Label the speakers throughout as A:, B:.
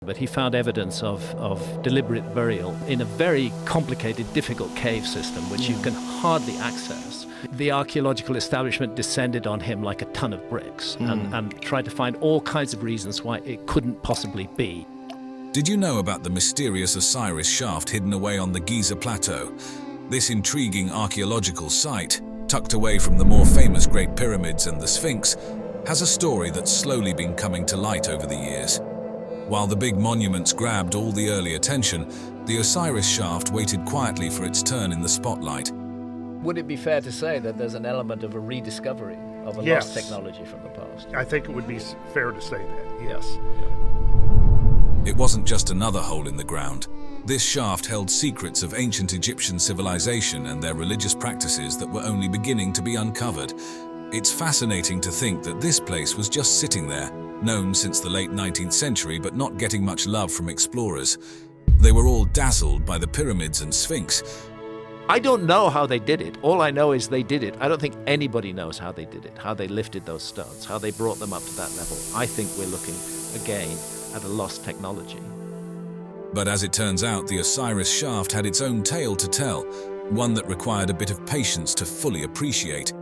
A: But he found evidence of deliberate burial in a very complicated, difficult cave system, which you can hardly access. The archaeological establishment descended on him like a ton of bricks and tried to find all kinds of reasons why it couldn't possibly be.
B: Did you know about the mysterious Osiris shaft hidden away on the Giza Plateau? This intriguing archaeological site, tucked away from the more famous Great Pyramids and the Sphinx, has a story that's slowly been coming to light over the years. While the big monuments grabbed all the early attention, the Osiris shaft waited quietly for its turn in the spotlight.
A: Would it be fair to say that there's an element of a rediscovery of a lost technology from the past?
C: I think it would be fair to say that, yes.
B: It wasn't just another hole in the ground. This shaft held secrets of ancient Egyptian civilization and their religious practices that were only beginning to be uncovered. It's fascinating to think that this place was just sitting there, known since the late 19th century but not getting much love from explorers. They were all dazzled by the pyramids and Sphinx.
A: I don't know how they did it. All I know is they did it. I don't think anybody knows how they did it, how they lifted those stones, how they brought them up to that level. I think we're looking, again, at a lost technology.
B: But as it turns out, the Osiris shaft had its own tale to tell, one that required a bit of patience to fully appreciate.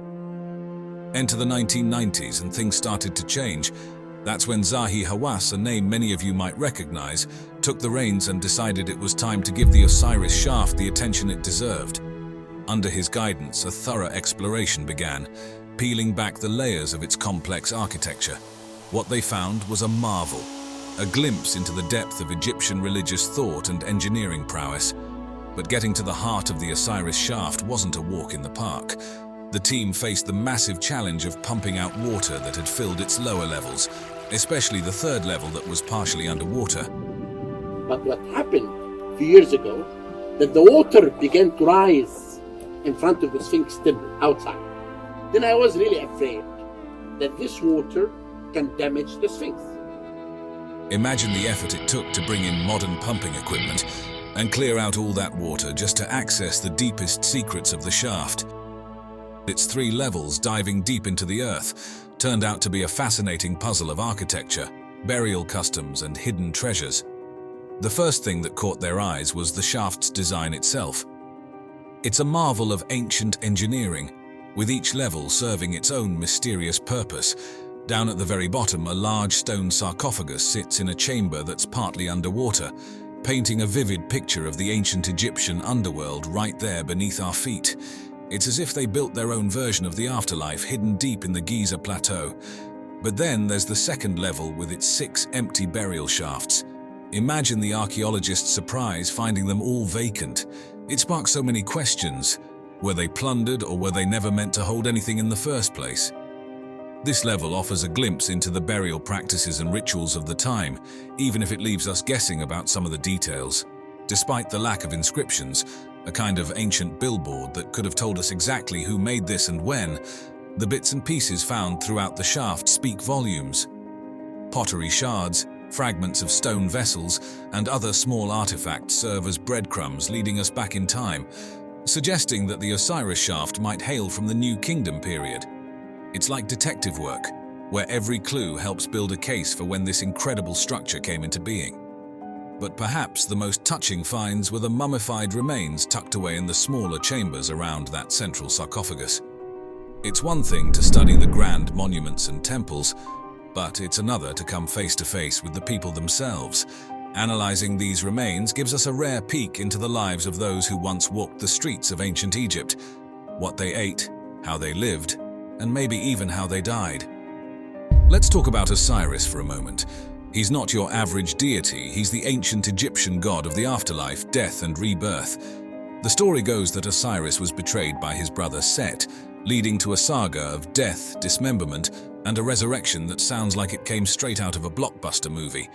B: Enter the 1990s and things started to change. That's when Zahi Hawass, a name many of you might recognize, took the reins and decided it was time to give the Osiris shaft the attention it deserved. Under his guidance, a thorough exploration began, peeling back the layers of its complex architecture. What they found was a marvel, a glimpse into the depth of Egyptian religious thought and engineering prowess. But getting to the heart of the Osiris shaft wasn't a walk in the park. The team faced the massive challenge of pumping out water that had filled its lower levels, especially the third level that was partially underwater.
D: But what happened a few years ago, that the water began to rise in front of the Sphinx temple outside. Then I was really afraid that this water can damage the Sphinx.
B: Imagine the effort it took to bring in modern pumping equipment and clear out all that water just to access the deepest secrets of the shaft. Its 3 levels diving deep into the earth turned out to be a fascinating puzzle of architecture, burial customs, and hidden treasures. The first thing that caught their eyes was the shaft's design itself. It's a marvel of ancient engineering, with each level serving its own mysterious purpose. Down at the very bottom, a large stone sarcophagus sits in a chamber that's partly underwater, painting a vivid picture of the ancient Egyptian underworld right there beneath our feet. It's as if they built their own version of the afterlife hidden deep in the Giza Plateau. But then there's the second level with its 6 empty burial shafts. Imagine the archaeologists' surprise finding them all vacant. It sparked so many questions. Were they plundered, or were they never meant to hold anything in the first place? This level offers a glimpse into the burial practices and rituals of the time, even if it leaves us guessing about some of the details. Despite the lack of inscriptions, a kind of ancient billboard that could have told us exactly who made this and when, the bits and pieces found throughout the shaft speak volumes. Pottery shards, fragments of stone vessels, and other small artifacts serve as breadcrumbs leading us back in time, suggesting that the Osiris shaft might hail from the New Kingdom period. It's like detective work, where every clue helps build a case for when this incredible structure came into being. But perhaps the most touching finds were the mummified remains tucked away in the smaller chambers around that central sarcophagus. It's one thing to study the grand monuments and temples, but it's another to come face to face with the people themselves. Analyzing these remains gives us a rare peek into the lives of those who once walked the streets of ancient Egypt, what they ate, how they lived, and maybe even how they died. Let's talk about Osiris for a moment. He's not your average deity, he's the ancient Egyptian god of the afterlife, death, and rebirth. The story goes that Osiris was betrayed by his brother Set, leading to a saga of death, dismemberment, and a resurrection that sounds like it came straight out of a blockbuster movie.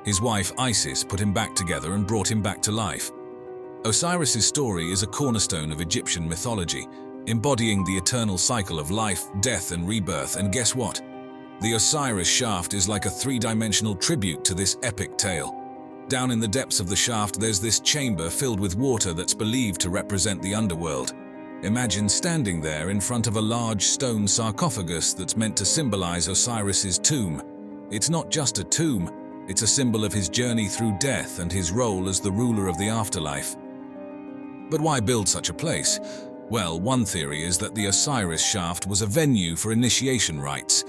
B: His wife Isis put him back together and brought him back to life. Osiris's story is a cornerstone of Egyptian mythology, embodying the eternal cycle of life, death, and rebirth. And guess what? The Osiris shaft is like a 3-dimensional tribute to this epic tale. Down in the depths of the shaft, there's this chamber filled with water that's believed to represent the underworld. Imagine standing there in front of a large stone sarcophagus that's meant to symbolize Osiris's tomb. It's not just a tomb, It's a symbol of his journey through death and his role as the ruler of the afterlife. But why build such a place? Well, one theory is that the Osiris shaft was a venue for initiation rites.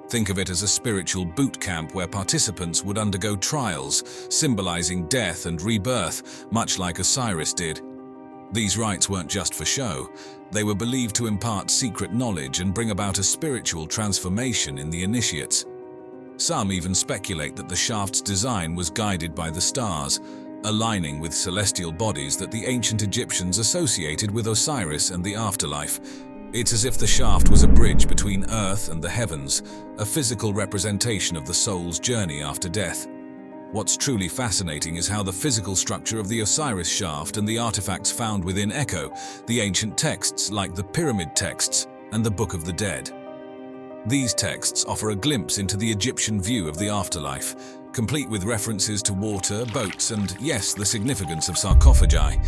B: Think of it as a spiritual boot camp where participants would undergo trials, symbolizing death and rebirth, much like Osiris did. These rites weren't just for show. They were believed to impart secret knowledge and bring about a spiritual transformation in the initiates. Some even speculate that the shaft's design was guided by the stars, aligning with celestial bodies that the ancient Egyptians associated with Osiris and the afterlife. It's as if the shaft was a bridge between Earth and the heavens, a physical representation of the soul's journey after death. What's truly fascinating is how the physical structure of the Osiris shaft and the artifacts found within echo the ancient texts like the Pyramid texts and the Book of the Dead. These texts offer a glimpse into the Egyptian view of the afterlife, complete with references to water, boats, and, yes, the significance of sarcophagi.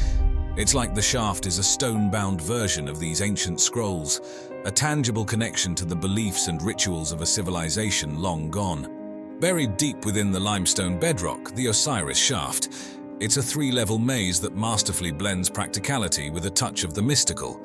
B: It's like the shaft is a stone-bound version of these ancient scrolls, a tangible connection to the beliefs and rituals of a civilization long gone. Buried deep within the limestone bedrock, the Osiris shaft, it's a three-level maze that masterfully blends practicality with a touch of the mystical.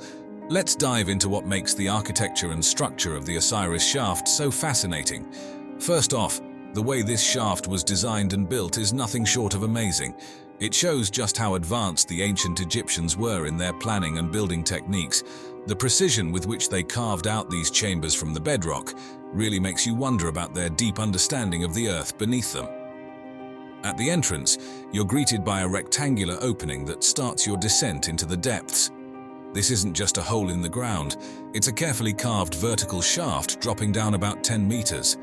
B: Let's dive into what makes the architecture and structure of the Osiris shaft so fascinating. First off, the way this shaft was designed and built is nothing short of amazing. It shows just how advanced the ancient Egyptians were in their planning and building techniques. The precision with which they carved out these chambers from the bedrock really makes you wonder about their deep understanding of the earth beneath them. At the entrance, you're greeted by a rectangular opening that starts your descent into the depths. This isn't just a hole in the ground, it's a carefully carved vertical shaft dropping down about 10 meters.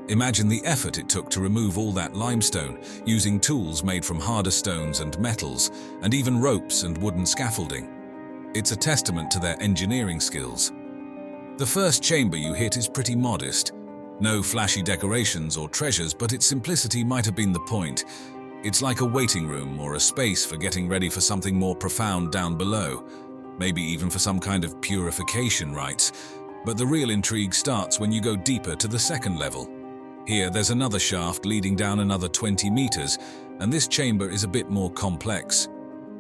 B: Imagine the effort it took to remove all that limestone, using tools made from harder stones and metals, and even ropes and wooden scaffolding. It's a testament to their engineering skills. The first chamber you hit is pretty modest. No flashy decorations or treasures, but its simplicity might have been the point. It's like a waiting room or a space for getting ready for something more profound down below, maybe even for some kind of purification rites. But the real intrigue starts when you go deeper to the second level. Here, there's another shaft leading down another 20 meters, and this chamber is a bit more complex.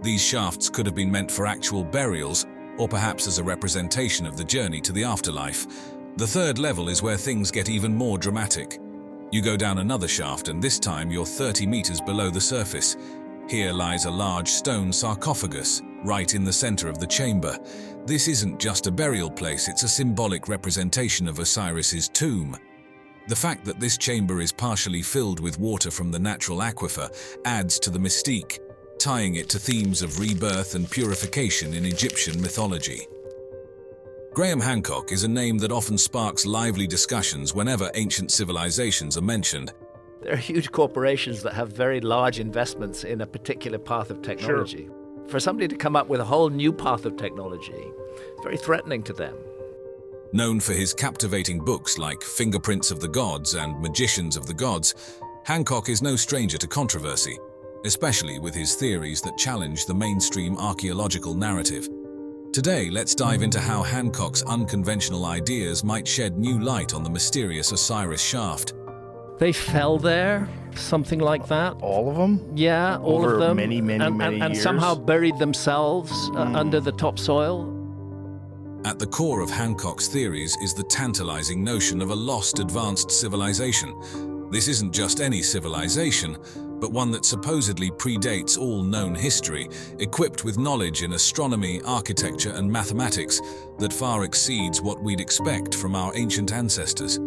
B: These shafts could have been meant for actual burials, or perhaps as a representation of the journey to the afterlife. The third level is where things get even more dramatic. You go down another shaft, and this time you're 30 meters below the surface. Here lies a large stone sarcophagus, right in the center of the chamber. This isn't just a burial place, it's a symbolic representation of Osiris's tomb. The fact that this chamber is partially filled with water from the natural aquifer adds to the mystique, tying it to themes of rebirth and purification in Egyptian mythology. Graham Hancock is a name that often sparks lively discussions whenever ancient civilizations are mentioned.
A: There are huge corporations that have very large investments in a particular path of technology. Sure. For somebody to come up with a whole new path of technology, it's very threatening to them.
B: Known for his captivating books like Fingerprints of the Gods and Magicians of the Gods, Hancock is no stranger to controversy, especially with his theories that challenge the mainstream archaeological narrative. Today, let's dive into how Hancock's unconventional ideas might shed new light on the mysterious Osiris shaft.
A: They fell there, something like that.
E: All of them?
A: Yeah, all
E: Over
A: of them.
E: many
A: and
E: years?
A: somehow buried themselves under the topsoil.
B: At the core of Hancock's theories is the tantalizing notion of a lost advanced civilization. This isn't just any civilization, but one that supposedly predates all known history, equipped with knowledge in astronomy, architecture, and mathematics that far exceeds what we'd expect from our ancient ancestors.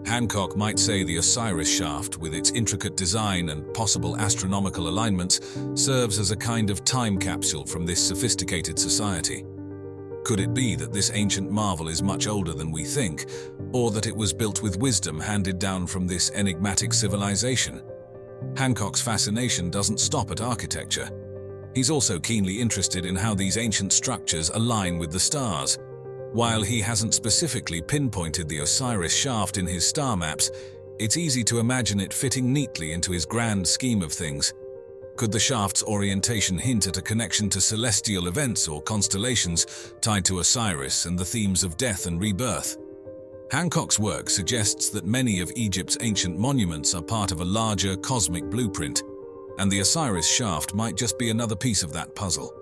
B: Hancock might say the Osiris shaft, with its intricate design and possible astronomical alignments, serves as a kind of time capsule from this sophisticated society. Could it be that this ancient marvel is much older than we think, or that it was built with wisdom handed down from this enigmatic civilization? Hancock's fascination doesn't stop at architecture. He's also keenly interested in how these ancient structures align with the stars. While he hasn't specifically pinpointed the Osiris shaft in his star maps, it's easy to imagine it fitting neatly into his grand scheme of things. Could the shaft's orientation hint at a connection to celestial events or constellations tied to Osiris and the themes of death and rebirth? Hancock's work suggests that many of Egypt's ancient monuments are part of a larger cosmic blueprint, and the Osiris shaft might just be another piece of that puzzle.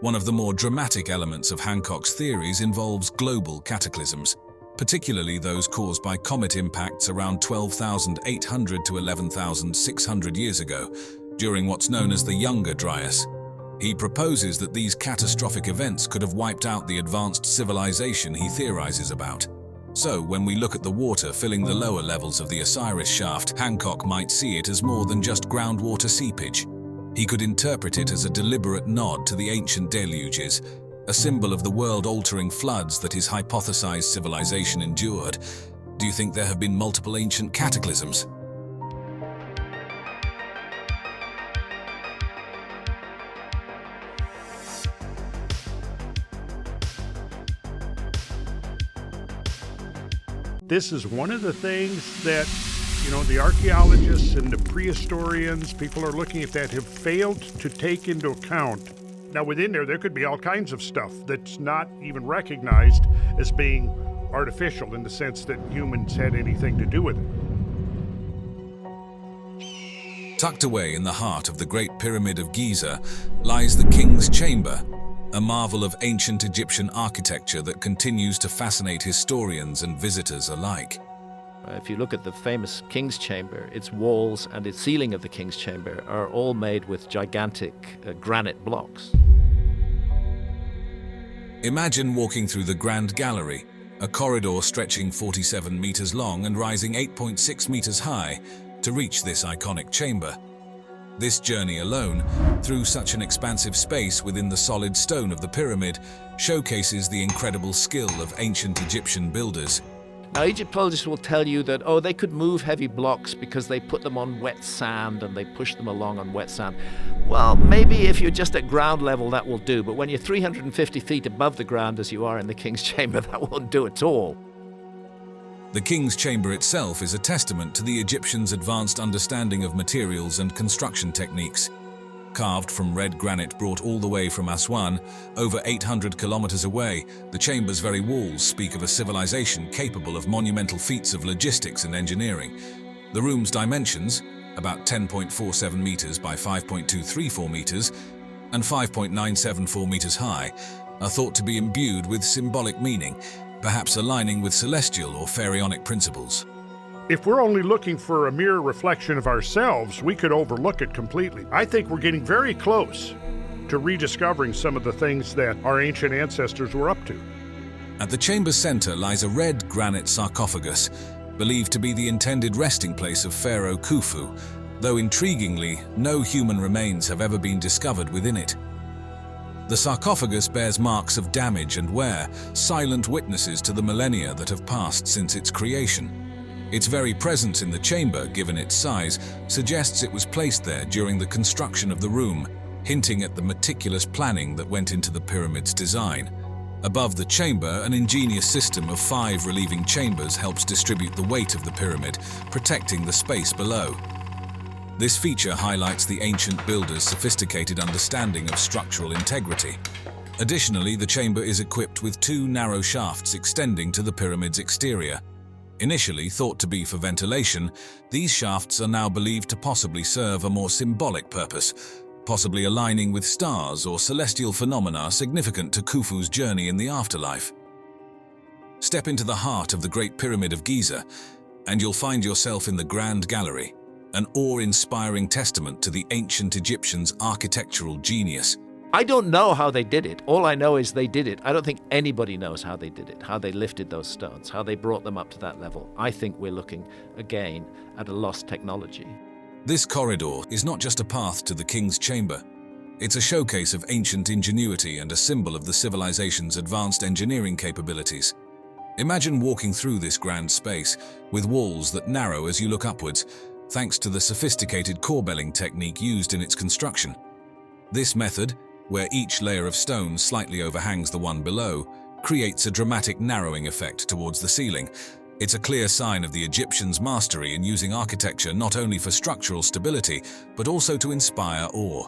B: One of the more dramatic elements of Hancock's theories involves global cataclysms, particularly those caused by comet impacts around 12,800 to 11,600 years ago, during what's known as the Younger Dryas. He proposes that these catastrophic events could have wiped out the advanced civilization he theorizes about. So, when we look at the water filling the lower levels of the Osiris shaft, Hancock might see it as more than just groundwater seepage. He could interpret it as a deliberate nod to the ancient deluges, a symbol of the world-altering floods that his hypothesized civilization endured. Do you think there have been multiple ancient cataclysms?
C: This is one of the things that, the archaeologists and the prehistorians, people are looking at that, have failed to take into account. Now, within there could be all kinds of stuff that's not even recognized as being artificial in the sense that humans had anything to do with it.
B: Tucked away in the heart of the Great Pyramid of Giza lies the King's Chamber, a marvel of ancient Egyptian architecture that continues to fascinate historians and visitors alike.
A: If you look at the famous King's Chamber, its walls and its ceiling of the King's Chamber are all made with gigantic granite blocks.
B: Imagine walking through the Grand Gallery, a corridor stretching 47 meters long and rising 8.6 meters high to reach this iconic chamber. This journey alone, through such an expansive space within the solid stone of the pyramid, showcases the incredible skill of ancient Egyptian builders.
A: Now, Egyptologists will tell you that, they could move heavy blocks because they put them on wet sand and they push them along on wet sand. Well, maybe if you're just at ground level, that will do. But when you're 350 feet above the ground, as you are in the King's Chamber, that won't do at all.
B: The King's Chamber itself is a testament to the Egyptians' advanced understanding of materials and construction techniques. Carved from red granite brought all the way from Aswan, over 800 kilometers away, the chamber's very walls speak of a civilization capable of monumental feats of logistics and engineering. The room's dimensions, about 10.47 meters by 5.234 meters and 5.974 meters high, are thought to be imbued with symbolic meaning, perhaps aligning with celestial or pharaonic principles.
C: If we're only looking for a mere reflection of ourselves, we could overlook it completely. I think we're getting very close to rediscovering some of the things that our ancient ancestors were up to.
B: At the chamber's center lies a red granite sarcophagus, believed to be the intended resting place of Pharaoh Khufu, though intriguingly, no human remains have ever been discovered within it. The sarcophagus bears marks of damage and wear, silent witnesses to the millennia that have passed since its creation. Its very presence in the chamber, given its size, suggests it was placed there during the construction of the room, hinting at the meticulous planning that went into the pyramid's design. Above the chamber, an ingenious system of 5 relieving chambers helps distribute the weight of the pyramid, protecting the space below. This feature highlights the ancient builders' sophisticated understanding of structural integrity. Additionally, the chamber is equipped with 2 narrow shafts extending to the pyramid's exterior. Initially thought to be for ventilation, these shafts are now believed to possibly serve a more symbolic purpose, possibly aligning with stars or celestial phenomena significant to Khufu's journey in the afterlife. Step into the heart of the Great Pyramid of Giza, and you'll find yourself in the Grand Gallery, an awe-inspiring testament to the ancient Egyptians' architectural genius.
A: I don't know how they did it. All I know is they did it. I don't think anybody knows how they did it, how they lifted those stones, how they brought them up to that level. I think we're looking, again, at a lost technology.
B: This corridor is not just a path to the King's Chamber. It's a showcase of ancient ingenuity and a symbol of the civilization's advanced engineering capabilities. Imagine walking through this grand space, with walls that narrow as you look upwards, thanks to the sophisticated corbelling technique used in its construction. This method, where each layer of stone slightly overhangs the one below, creates a dramatic narrowing effect towards the ceiling. It's a clear sign of the Egyptians' mastery in using architecture not only for structural stability, but also to inspire awe.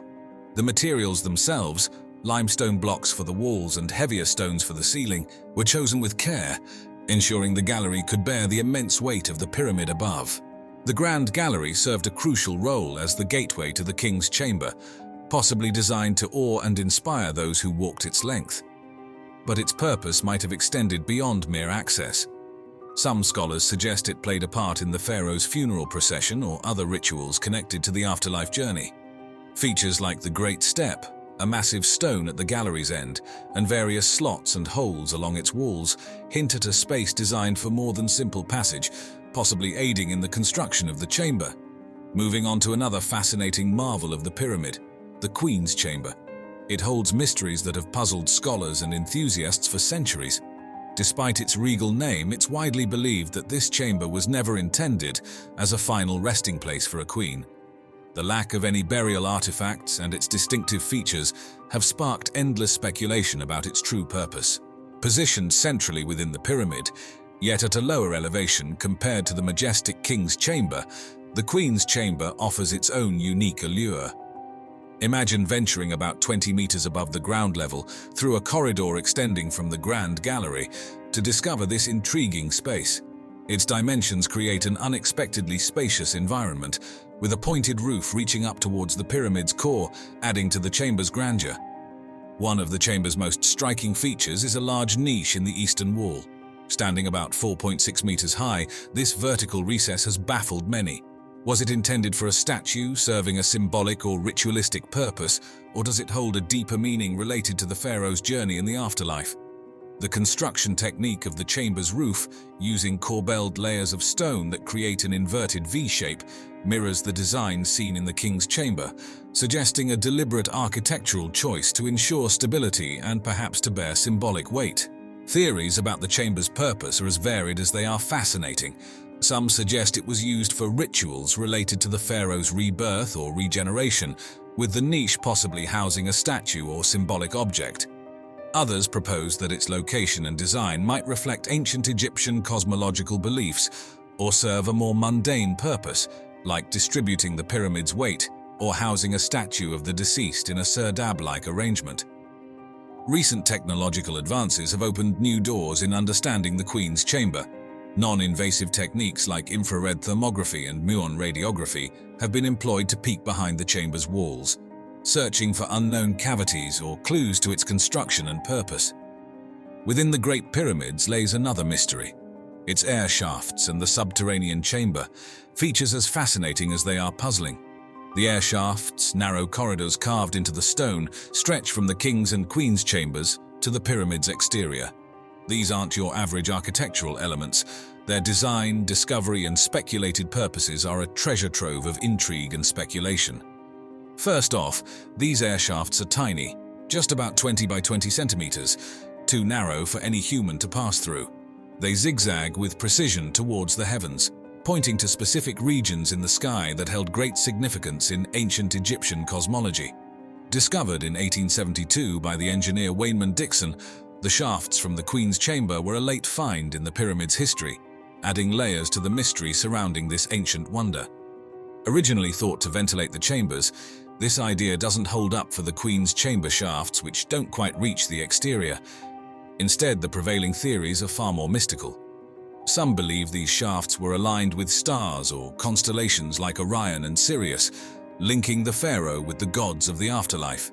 B: The materials themselves, limestone blocks for the walls and heavier stones for the ceiling, were chosen with care, ensuring the gallery could bear the immense weight of the pyramid above. The Grand Gallery served a crucial role as the gateway to the king's chamber, possibly designed to awe and inspire those who walked its length. But its purpose might have extended beyond mere access. Some scholars suggest it played a part in the pharaoh's funeral procession or other rituals connected to the afterlife journey. Features like the Great Step, a massive stone at the gallery's end, and various slots and holes along its walls hint at a space designed for more than simple passage, possibly aiding in the construction of the chamber. Moving on to another fascinating marvel of the pyramid, the Queen's Chamber. It holds mysteries that have puzzled scholars and enthusiasts for centuries. Despite its regal name, it's widely believed that this chamber was never intended as a final resting place for a queen. The lack of any burial artifacts and its distinctive features have sparked endless speculation about its true purpose. Positioned centrally within the pyramid, yet at a lower elevation compared to the majestic king's chamber, the Queen's Chamber offers its own unique allure. Imagine venturing about 20 meters above the ground level through a corridor extending from the Grand Gallery to discover this intriguing space. Its dimensions create an unexpectedly spacious environment, with a pointed roof reaching up towards the pyramid's core, adding to the chamber's grandeur. One of the chamber's most striking features is a large niche in the eastern wall. Standing about 4.6 meters high, this vertical recess has baffled many. Was it intended for a statue serving a symbolic or ritualistic purpose, or does it hold a deeper meaning related to the pharaoh's journey in the afterlife? The construction technique of the chamber's roof, using corbelled layers of stone that create an inverted V-shape, mirrors the design seen in the king's chamber, suggesting a deliberate architectural choice to ensure stability and perhaps to bear symbolic weight. Theories about the chamber's purpose are as varied as they are fascinating. Some suggest it was used for rituals related to the pharaoh's rebirth or regeneration, with the niche possibly housing a statue or symbolic object. Others propose that its location and design might reflect ancient Egyptian cosmological beliefs or serve a more mundane purpose, like distributing the pyramid's weight or housing a statue of the deceased in a serdab-like arrangement. Recent technological advances have opened new doors in understanding the Queen's Chamber. Non-invasive techniques like infrared thermography and muon radiography have been employed to peek behind the chamber's walls, searching for unknown cavities or clues to its construction and purpose. Within the Great Pyramids lays another mystery. Its air shafts and the subterranean chamber, features as fascinating as they are puzzling. The air shafts, narrow corridors carved into the stone, stretch from the king's and queen's chambers to the pyramid's exterior. These aren't your average architectural elements. Their design, discovery, and speculated purposes are a treasure trove of intrigue and speculation. First off, these air shafts are tiny, just about 20 by 20 centimeters, too narrow for any human to pass through. They zigzag with precision towards the heavens, pointing to specific regions in the sky that held great significance in ancient Egyptian cosmology. Discovered in 1872 by the engineer Wayman Dixon, the shafts from the Queen's Chamber were a late find in the pyramid's history, adding layers to the mystery surrounding this ancient wonder. Originally thought to ventilate the chambers, this idea doesn't hold up for the Queen's Chamber shafts, which don't quite reach the exterior. Instead, the prevailing theories are far more mystical. Some believe these shafts were aligned with stars or constellations like Orion and Sirius, linking the pharaoh with the gods of the afterlife.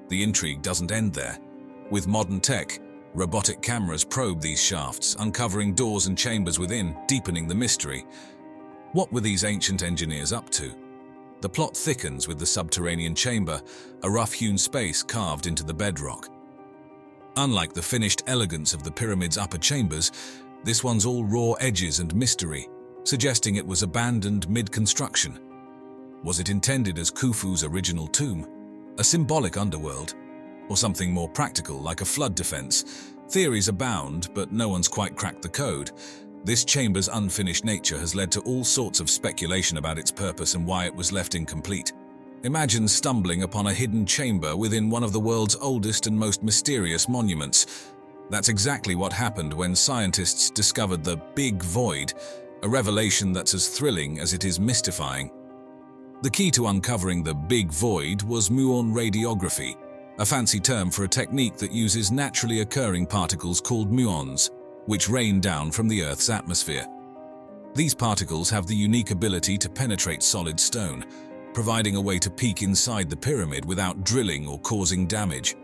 B: The intrigue doesn't end there. With modern tech, robotic cameras probe these shafts, uncovering doors and chambers within, deepening the mystery. What were these ancient engineers up to? The plot thickens with the subterranean chamber, a rough-hewn space carved into the bedrock. Unlike the finished elegance of the pyramid's upper chambers, this one's all raw edges and mystery, suggesting it was abandoned mid-construction. Was it intended as Khufu's original tomb, a symbolic underworld, or something more practical like a flood defense? Theories abound, but no one's quite cracked the code. This chamber's unfinished nature has led to all sorts of speculation about its purpose and why it was left incomplete. Imagine stumbling upon a hidden chamber within one of the world's oldest and most mysterious monuments. That's exactly what happened when scientists discovered the Big Void, a revelation that's as thrilling as it is mystifying. The key to uncovering the Big Void was muon radiography, a fancy term for a technique that uses naturally occurring particles called muons. which rain down from the Earth's atmosphere. These particles have the unique ability to penetrate solid stone, providing a way to peek inside the pyramid without drilling or causing damage.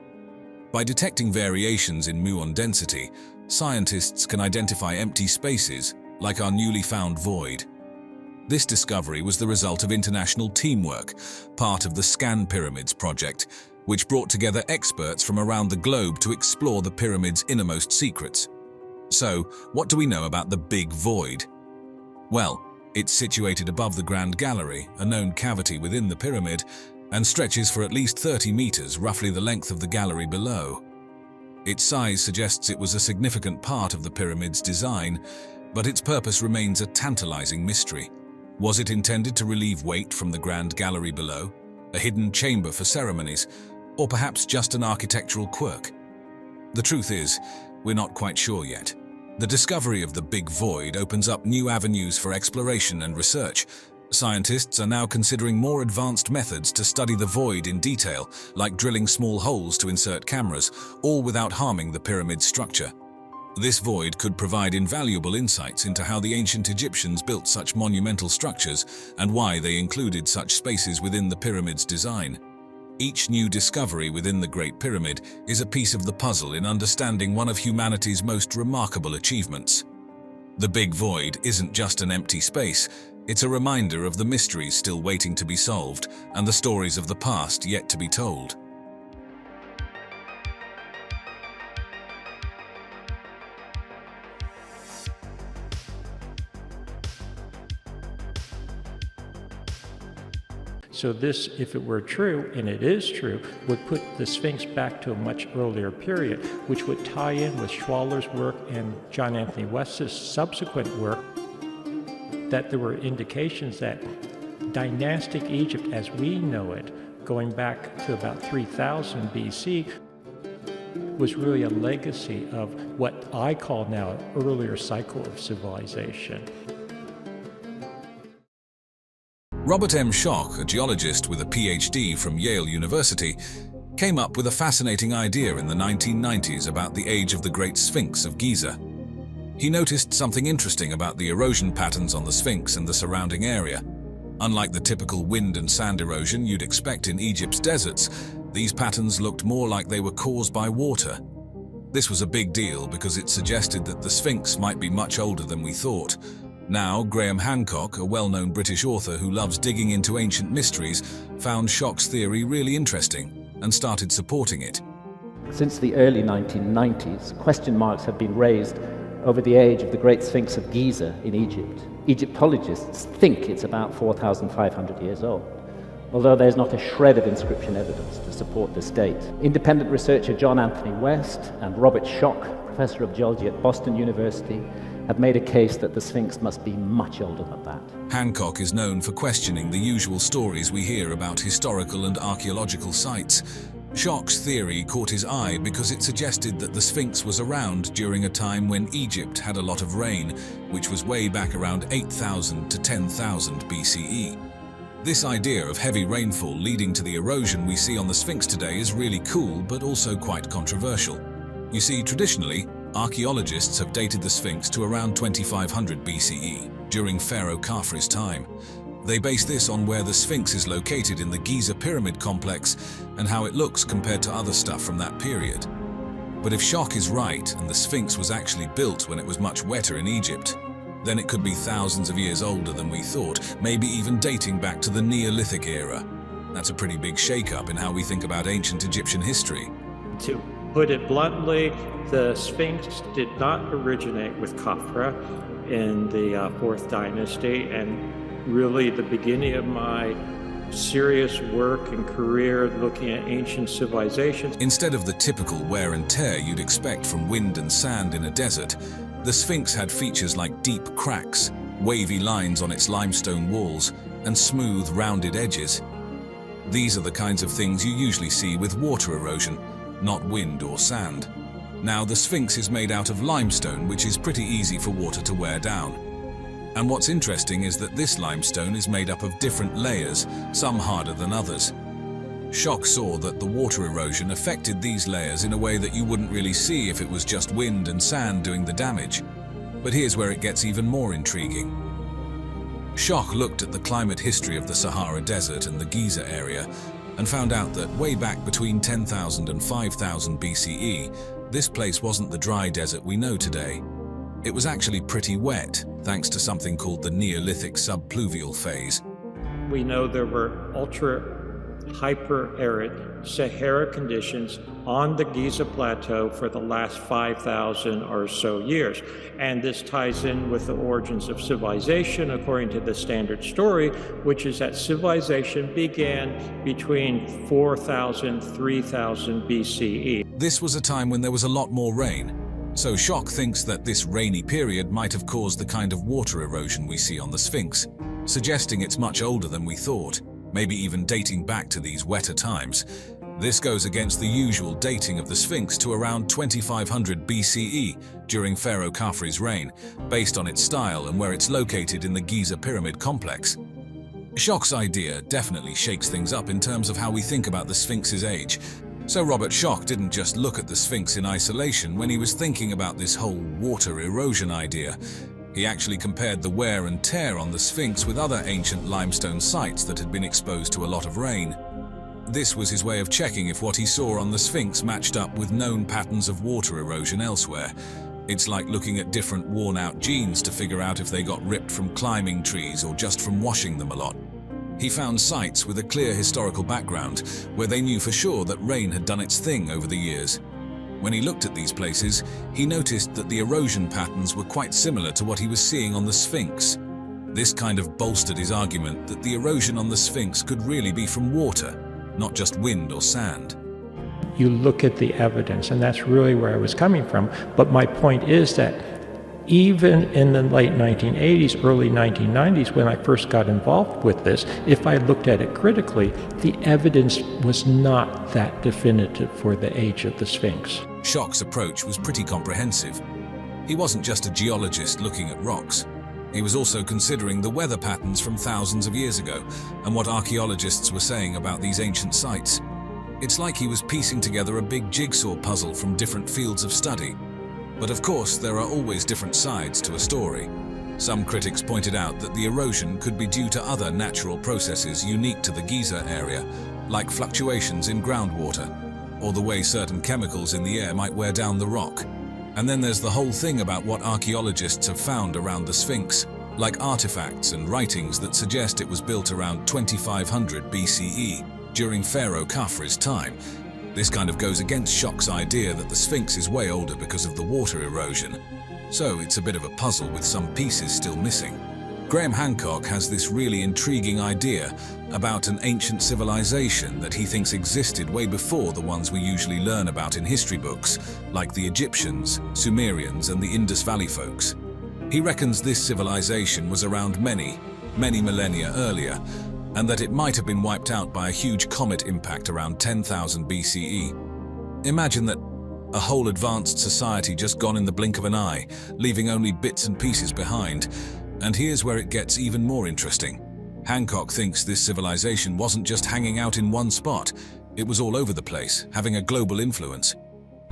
B: By detecting variations in muon density, scientists can identify empty spaces, like our newly found void. This discovery was the result of international teamwork, part of the Scan Pyramids project, which brought together experts from around the globe to explore the pyramid's innermost secrets. So, what do we know about the Big Void? Well, it's situated above the Grand Gallery, a known cavity within the pyramid, and stretches for at least 30 meters, roughly the length of the gallery below. Its size suggests it was a significant part of the pyramid's design, but its purpose remains a tantalizing mystery. Was it intended to relieve weight from the Grand Gallery below, a hidden chamber for ceremonies, or perhaps just an architectural quirk? The truth is, we're not quite sure yet. The discovery of the Big Void opens up new avenues for exploration and research. Scientists are now considering more advanced methods to study the void in detail, like drilling small holes to insert cameras, all without harming the pyramid's structure. This void could provide invaluable insights into how the ancient Egyptians built such monumental structures and why they included such spaces within the pyramid's design. Each new discovery within the Great Pyramid is a piece of the puzzle in understanding one of humanity's most remarkable achievements. The Big Void isn't just an empty space, it's a reminder of the mysteries still waiting to be solved and the stories of the past yet to be told.
E: So this, if it were true, and it is true, would put the Sphinx back to a much earlier period, which would tie in with Schwaller's work and John Anthony West's subsequent work, that there were indications that dynastic Egypt as we know it, going back to about 3000 BC, was really a legacy of what I call now an earlier cycle of civilization.
B: Robert M. Schoch, a geologist with a PhD from Yale University, came up with a fascinating idea in the 1990s about the age of the Great Sphinx of Giza. He noticed something interesting about the erosion patterns on the Sphinx and the surrounding area. Unlike the typical wind and sand erosion you'd expect in Egypt's deserts, these patterns looked more like they were caused by water. This was a big deal because it suggested that the Sphinx might be much older than we thought. Now, Graham Hancock, a well-known British author who loves digging into ancient mysteries, found Schoch's theory really interesting and started supporting it.
F: Since the early 1990s, question marks have been raised over the age of the Great Sphinx of Giza in Egypt. Egyptologists think it's about 4,500 years old, although there's not a shred of inscription evidence to support this date. Independent researcher John Anthony West and Robert Schoch, professor of geology at Boston University, have made a case that the Sphinx must be much older than that.
B: Hancock is known for questioning the usual stories we hear about historical and archaeological sites. Schoch's theory caught his eye because it suggested that the Sphinx was around during a time when Egypt had a lot of rain, which was way back around 8,000 to 10,000 BCE. This idea of heavy rainfall leading to the erosion we see on the Sphinx today is really cool, but also quite controversial. You see, traditionally, archaeologists have dated the Sphinx to around 2500 BCE, during Pharaoh Khafre's time. They base this on where the Sphinx is located in the Giza pyramid complex and how it looks compared to other stuff from that period. But if Schoch is right and the Sphinx was actually built when it was much wetter in Egypt, then it could be thousands of years older than we thought, maybe even dating back to the Neolithic era. That's a pretty big shakeup in how we think about ancient Egyptian history.
E: To put it bluntly, the Sphinx did not originate with Khafre in the 4th dynasty, and really the beginning of my serious work and career looking at ancient civilizations.
B: Instead of the typical wear and tear you'd expect from wind and sand in a desert, the Sphinx had features like deep cracks, wavy lines on its limestone walls, and smooth, rounded edges. These are the kinds of things you usually see with water erosion, not wind or sand. Now, the Sphinx is made out of limestone, which is pretty easy for water to wear down. And what's interesting is that this limestone is made up of different layers, some harder than others. Schock saw that the water erosion affected these layers in a way that you wouldn't really see if it was just wind and sand doing the damage. But here's where it gets even more intriguing. Schock looked at the climate history of the Sahara Desert and the Giza area and found out that way back between 10,000 and 5,000 BCE, this place wasn't the dry desert we know today. It was actually pretty wet, thanks to something called the Neolithic subpluvial phase.
E: We know there were ultra-hyper-arid Sahara conditions on the Giza Plateau for the last 5,000 or so years. And this ties in with the origins of civilization, according to the standard story, which is that civilization began between 4,000 and 3,000 BCE.
B: This was a time when there was a lot more rain. So Schock thinks that this rainy period might have caused the kind of water erosion we see on the Sphinx, suggesting it's much older than we thought, maybe even dating back to these wetter times. This goes against the usual dating of the Sphinx to around 2500 BCE during Pharaoh Khafre's reign, based on its style and where it's located in the Giza pyramid complex. Schock's idea definitely shakes things up in terms of how we think about the Sphinx's age. So Robert Schock didn't just look at the Sphinx in isolation when he was thinking about this whole water erosion idea. He actually compared the wear and tear on the Sphinx with other ancient limestone sites that had been exposed to a lot of rain. This was his way of checking if what he saw on the Sphinx matched up with known patterns of water erosion elsewhere. It's like looking at different worn-out jeans to figure out if they got ripped from climbing trees or just from washing them a lot. He found sites with a clear historical background where they knew for sure that rain had done its thing over the years. When he looked at these places, he noticed that the erosion patterns were quite similar to what he was seeing on the Sphinx. This kind of bolstered his argument that the erosion on the Sphinx could really be from water, not just wind or sand.
E: You look at the evidence, and that's really where I was coming from. But my point is that even in the late 1980s, early 1990s, when I first got involved with this, if I looked at it critically, the evidence was not that definitive for the age of the Sphinx.
B: Schock's approach was pretty comprehensive. He wasn't just a geologist looking at rocks. He was also considering the weather patterns from thousands of years ago and what archaeologists were saying about these ancient sites. It's like he was piecing together a big jigsaw puzzle from different fields of study. But of course, there are always different sides to a story. Some critics pointed out that the erosion could be due to other natural processes unique to the Giza area, like fluctuations in groundwater, or the way certain chemicals in the air might wear down the rock. And then there's the whole thing about what archaeologists have found around the Sphinx, like artifacts and writings that suggest it was built around 2500 BCE, during Pharaoh Khafre's time. This kind of goes against Schock's idea that the Sphinx is way older because of the water erosion. So it's a bit of a puzzle with some pieces still missing. Graham Hancock has this really intriguing idea about an ancient civilization that he thinks existed way before the ones we usually learn about in history books, like the Egyptians, Sumerians, and the Indus Valley folks. He reckons this civilization was around many millennia earlier, and that it might have been wiped out by a huge comet impact around 10,000 BCE. Imagine that a whole advanced society just gone in the blink of an eye, leaving only bits and pieces behind. And here's where it gets even more interesting. Hancock thinks this civilization wasn't just hanging out in one spot, it was all over the place, having a global influence.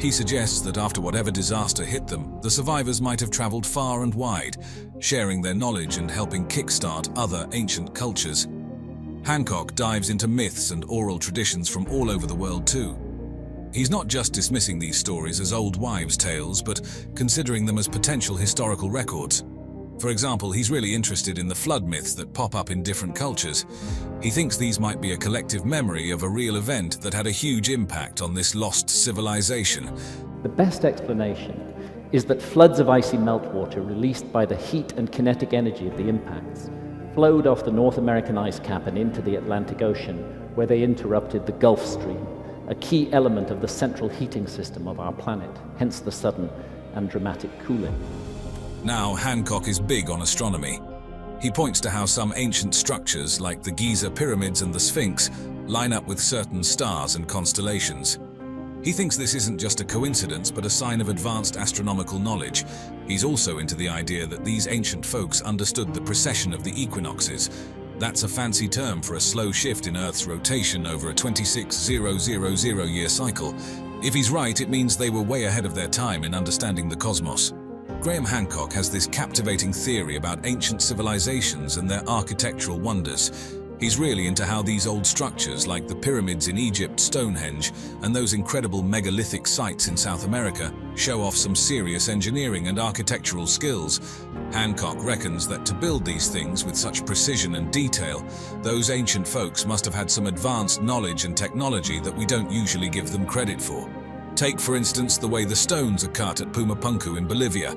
B: He suggests that after whatever disaster hit them, the survivors might have traveled far and wide, sharing their knowledge and helping kickstart other ancient cultures. Hancock dives into myths and oral traditions from all over the world too. He's not just dismissing these stories as old wives' tales, but considering them as potential historical records. For example, he's really interested in the flood myths that pop up in different cultures. He thinks these might be a collective memory of a real event that had a huge impact on this lost civilization.
F: The best explanation is that floods of icy meltwater released by the heat and kinetic energy of the impacts flowed off the North American ice cap and into the Atlantic Ocean, where they interrupted the Gulf Stream, a key element of the central heating system of our planet, hence the sudden and dramatic cooling.
B: Now, Hancock is big on astronomy. He points to how some ancient structures, like the Giza pyramids and the Sphinx, line up with certain stars and constellations. He thinks this isn't just a coincidence, but a sign of advanced astronomical knowledge. He's also into the idea that these ancient folks understood the precession of the equinoxes, That's a fancy term for a slow shift in Earth's rotation over a 26,000-year cycle. If he's right, it means they were way ahead of their time in understanding the cosmos. Graham Hancock has this captivating theory about ancient civilizations and their architectural wonders. He's really into how these old structures, like the pyramids in Egypt, Stonehenge, and those incredible megalithic sites in South America, show off some serious engineering and architectural skills. Hancock reckons that to build these things with such precision and detail, those ancient folks must have had some advanced knowledge and technology that we don't usually give them credit for. Take, for instance, the way the stones are cut at Pumapunku in Bolivia.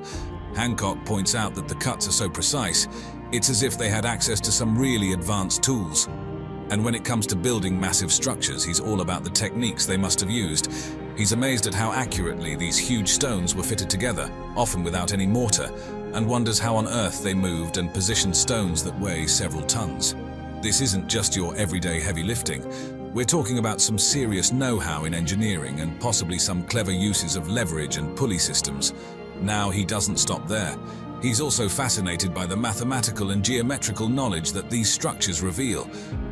B: Hancock points out that the cuts are so precise, it's as if they had access to some really advanced tools. And when it comes to building massive structures, he's all about the techniques they must have used. He's amazed at how accurately these huge stones were fitted together, often without any mortar, and wonders how on earth they moved and positioned stones that weigh several tons. This isn't just your everyday heavy lifting. We're talking about some serious know-how in engineering and possibly some clever uses of leverage and pulley systems. Now he doesn't stop there. He's also fascinated by the mathematical and geometrical knowledge that these structures reveal.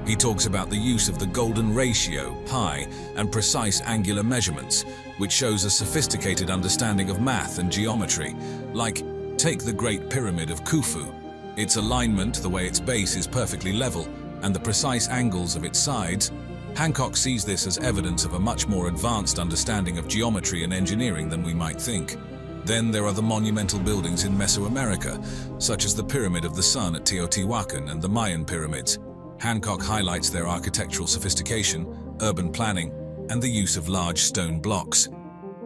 B: He talks about the use of the golden ratio, pi, and precise angular measurements, which shows a sophisticated understanding of math and geometry. Like, take the Great Pyramid of Khufu. Its alignment, the way its base is perfectly level, and the precise angles of its sides. Hancock sees this as evidence of a much more advanced understanding of geometry and engineering than we might think. Then there are the monumental buildings in Mesoamerica, such as the Pyramid of the Sun at Teotihuacan and the Mayan pyramids. Hancock highlights their architectural sophistication, urban planning, and the use of large stone blocks.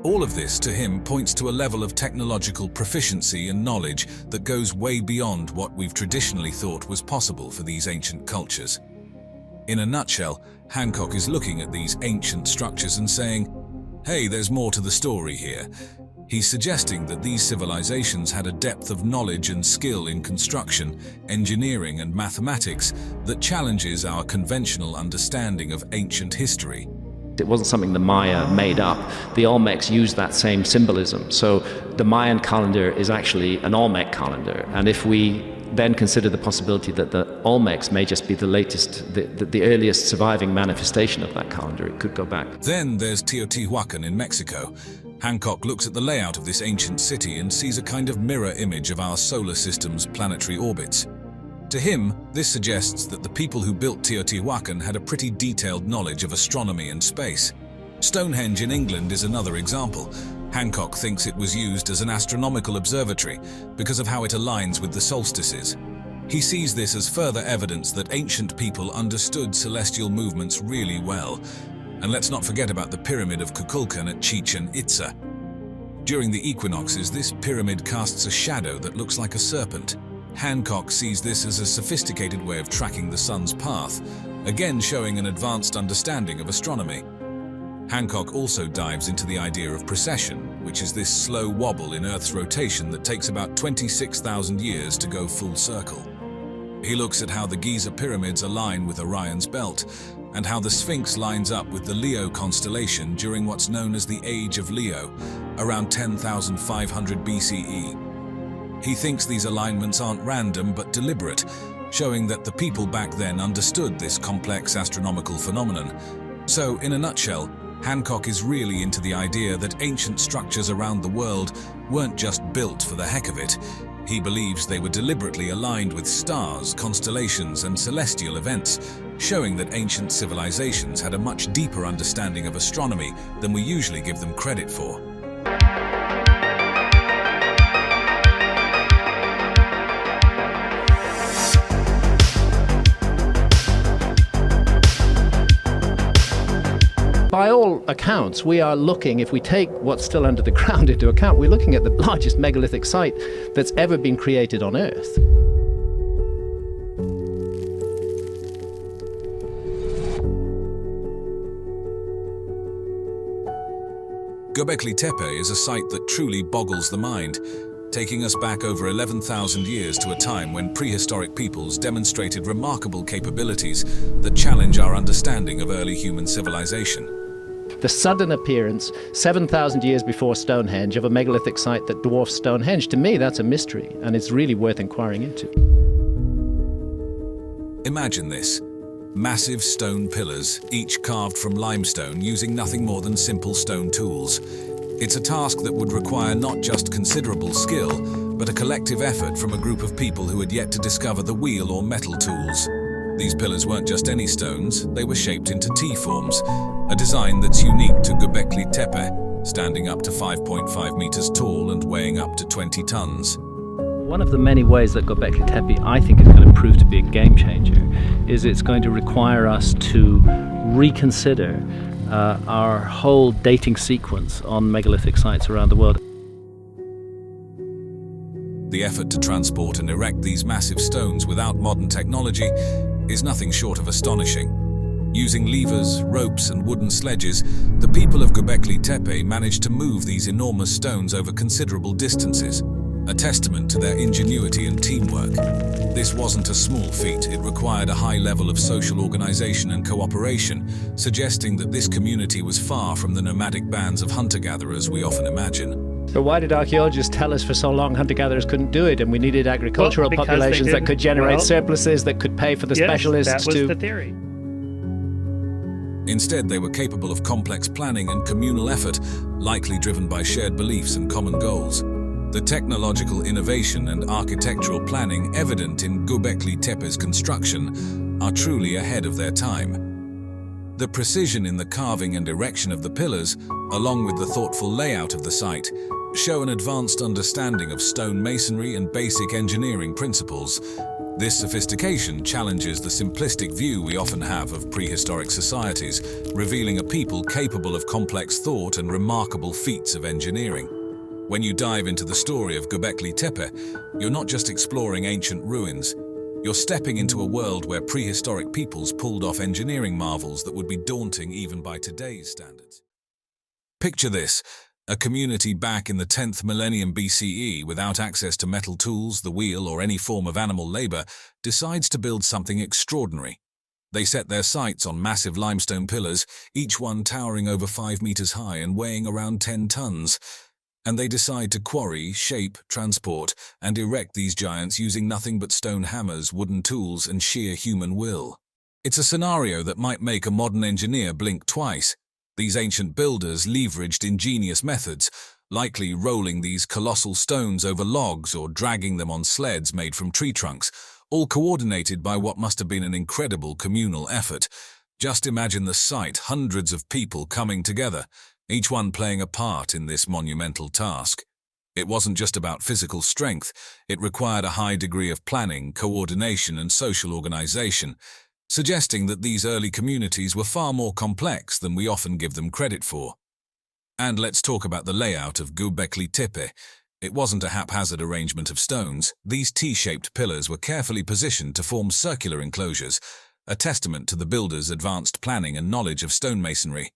B: All of this, to him, points to a level of technological proficiency and knowledge that goes way beyond what we've traditionally thought was possible for these ancient cultures. In a nutshell, Hancock is looking at these ancient structures and saying, hey, there's more to the story here. He's suggesting that these civilizations had a depth of knowledge and skill in construction, engineering, and mathematics that challenges our conventional understanding of ancient history.
F: It wasn't something the Maya made up. The Olmecs used that same symbolism. So the Mayan calendar is actually an Olmec calendar. And if we then consider the possibility that the Olmecs may just be the latest, the earliest surviving manifestation of that calendar, it could go back.
B: Then there's Teotihuacan in Mexico. Hancock looks at the layout of this ancient city and sees a kind of mirror image of our solar system's planetary orbits. To him, this suggests that the people who built Teotihuacan had a pretty detailed knowledge of astronomy and space. Stonehenge in England is another example. Hancock thinks it was used as an astronomical observatory because of how it aligns with the solstices. He sees this as further evidence that ancient people understood celestial movements really well. And let's not forget about the Pyramid of Kukulkan at Chichen Itza. During the equinoxes, this pyramid casts a shadow that looks like a serpent. Hancock sees this as a sophisticated way of tracking the sun's path, again showing an advanced understanding of astronomy. Hancock also dives into the idea of precession, which is this slow wobble in Earth's rotation that takes about 26,000 years to go full circle. He looks at how the Giza pyramids align with Orion's belt, and how the Sphinx lines up with the Leo constellation during what's known as the Age of Leo, around 10,500 BCE. He thinks these alignments aren't random but deliberate, showing that the people back then understood this complex astronomical phenomenon. So, in a nutshell, Hancock is really into the idea that ancient structures around the world weren't just built for the heck of it. He believes they were deliberately aligned with stars, constellations, and celestial events, showing that ancient civilizations had a much deeper understanding of astronomy than we usually give them credit for.
A: By all accounts, we are looking, if we take what's still under the ground into account, we're looking at the largest megalithic site that's ever been created on Earth.
B: Göbekli Tepe is a site that truly boggles the mind, taking us back over 11,000 years to a time when prehistoric peoples demonstrated remarkable capabilities that challenge our understanding of early human civilization.
A: The sudden appearance, 7,000 years before Stonehenge, of a megalithic site that dwarfs Stonehenge, to me that's a mystery, and it's really worth inquiring into.
B: Imagine this. Massive stone pillars, each carved from limestone using nothing more than simple stone tools. It's a task that would require not just considerable skill, but a collective effort from a group of people who had yet to discover the wheel or metal tools. These pillars weren't just any stones, they were shaped into T-forms, a design that's unique to Göbekli Tepe, standing up to 5.5 meters tall and weighing up to 20 tons.
A: One of the many ways that Göbekli Tepe, I think, is going to prove to be a game changer is it's going to require us to reconsider our whole dating sequence on megalithic sites around the world.
B: The effort to transport and erect these massive stones without modern technology is nothing short of astonishing. Using levers, ropes, and wooden sledges, the people of Göbekli Tepe managed to move these enormous stones over considerable distances, a testament to their ingenuity and teamwork. This wasn't a small feat, it required a high level of social organization and cooperation, suggesting that this community was far from the nomadic bands of hunter-gatherers we often imagine.
A: But why did archaeologists tell us for so long hunter-gatherers couldn't do it, and we needed agricultural populations that could generate surpluses that could pay for the specialists
G: that was the theory.
B: Instead, they were capable of complex planning and communal effort, likely driven by shared beliefs and common goals. The technological innovation and architectural planning evident in Göbekli Tepe's construction are truly ahead of their time. The precision in the carving and erection of the pillars, along with the thoughtful layout of the site, show an advanced understanding of stone masonry and basic engineering principles. This sophistication challenges the simplistic view we often have of prehistoric societies, revealing a people capable of complex thought and remarkable feats of engineering. When you dive into the story of Göbekli Tepe, you're not just exploring ancient ruins, you're stepping into a world where prehistoric peoples pulled off engineering marvels that would be daunting even by today's standards. Picture this, a community back in the 10th millennium BCE without access to metal tools, the wheel, or any form of animal labor, decides to build something extraordinary. They set their sights on massive limestone pillars, each one towering over 5 meters high and weighing around 10 tons. And they decide to quarry, shape, transport, and erect these giants using nothing but stone hammers, wooden tools, and sheer human will. It's a scenario that might make a modern engineer blink twice. These ancient builders leveraged ingenious methods, likely rolling these colossal stones over logs or dragging them on sleds made from tree trunks, all coordinated by what must have been an incredible communal effort. Just imagine the sight, hundreds of people coming together, each one playing a part in this monumental task. It wasn't just about physical strength, it required a high degree of planning, coordination, and social organization, suggesting that these early communities were far more complex than we often give them credit for. And let's talk about the layout of Göbekli Tepe. It wasn't a haphazard arrangement of stones. These T-shaped pillars were carefully positioned to form circular enclosures, a testament to the builders' advanced planning and knowledge of stonemasonry.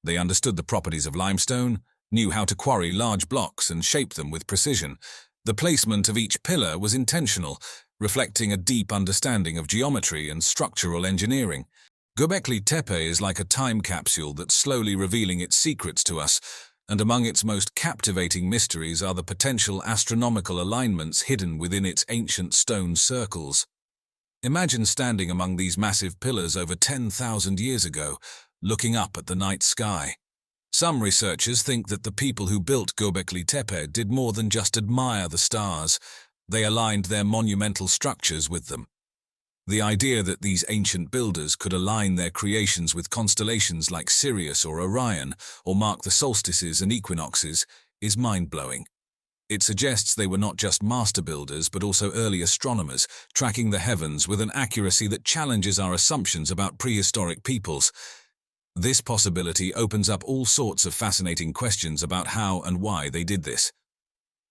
B: They understood the properties of limestone, knew how to quarry large blocks and shape them with precision. The placement of each pillar was intentional, reflecting a deep understanding of geometry and structural engineering. Göbekli Tepe is like a time capsule that's slowly revealing its secrets to us, and among its most captivating mysteries are the potential astronomical alignments hidden within its ancient stone circles. Imagine standing among these massive pillars over 10,000 years ago, looking up at the night sky. Some researchers think that the people who built Göbekli Tepe did more than just admire the stars. They aligned their monumental structures with them. The idea that these ancient builders could align their creations with constellations like Sirius or Orion, or mark the solstices and equinoxes, is mind-blowing. It suggests they were not just master builders but also early astronomers, tracking the heavens with an accuracy that challenges our assumptions about prehistoric peoples. This possibility opens up all sorts of fascinating questions about how and why they did this.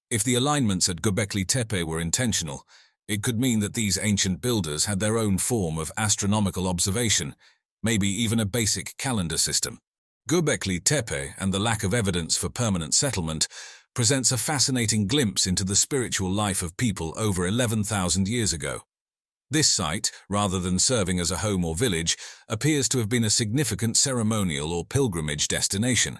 B: If the alignments at Göbekli Tepe were intentional, it could mean that these ancient builders had their own form of astronomical observation, maybe even a basic calendar system. Göbekli Tepe and the lack of evidence for permanent settlement presents a fascinating glimpse into the spiritual life of people over 11,000 years ago. This site, rather than serving as a home or village, appears to have been a significant ceremonial or pilgrimage destination.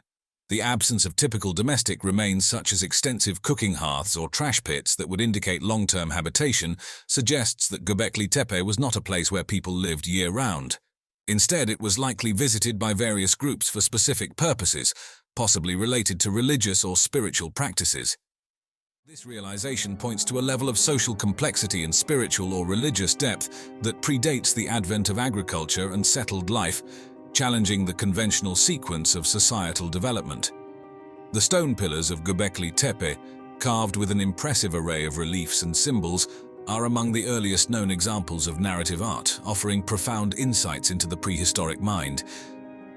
B: The absence of typical domestic remains such as extensive cooking hearths or trash pits that would indicate long-term habitation suggests that Göbekli Tepe was not a place where people lived year-round. Instead, it was likely visited by various groups for specific purposes, possibly related to religious or spiritual practices. This realization points to a level of social complexity and spiritual or religious depth that predates the advent of agriculture and settled life, challenging the conventional sequence of societal development. The stone pillars of Göbekli Tepe, carved with an impressive array of reliefs and symbols, are among the earliest known examples of narrative art, offering profound insights into the prehistoric mind.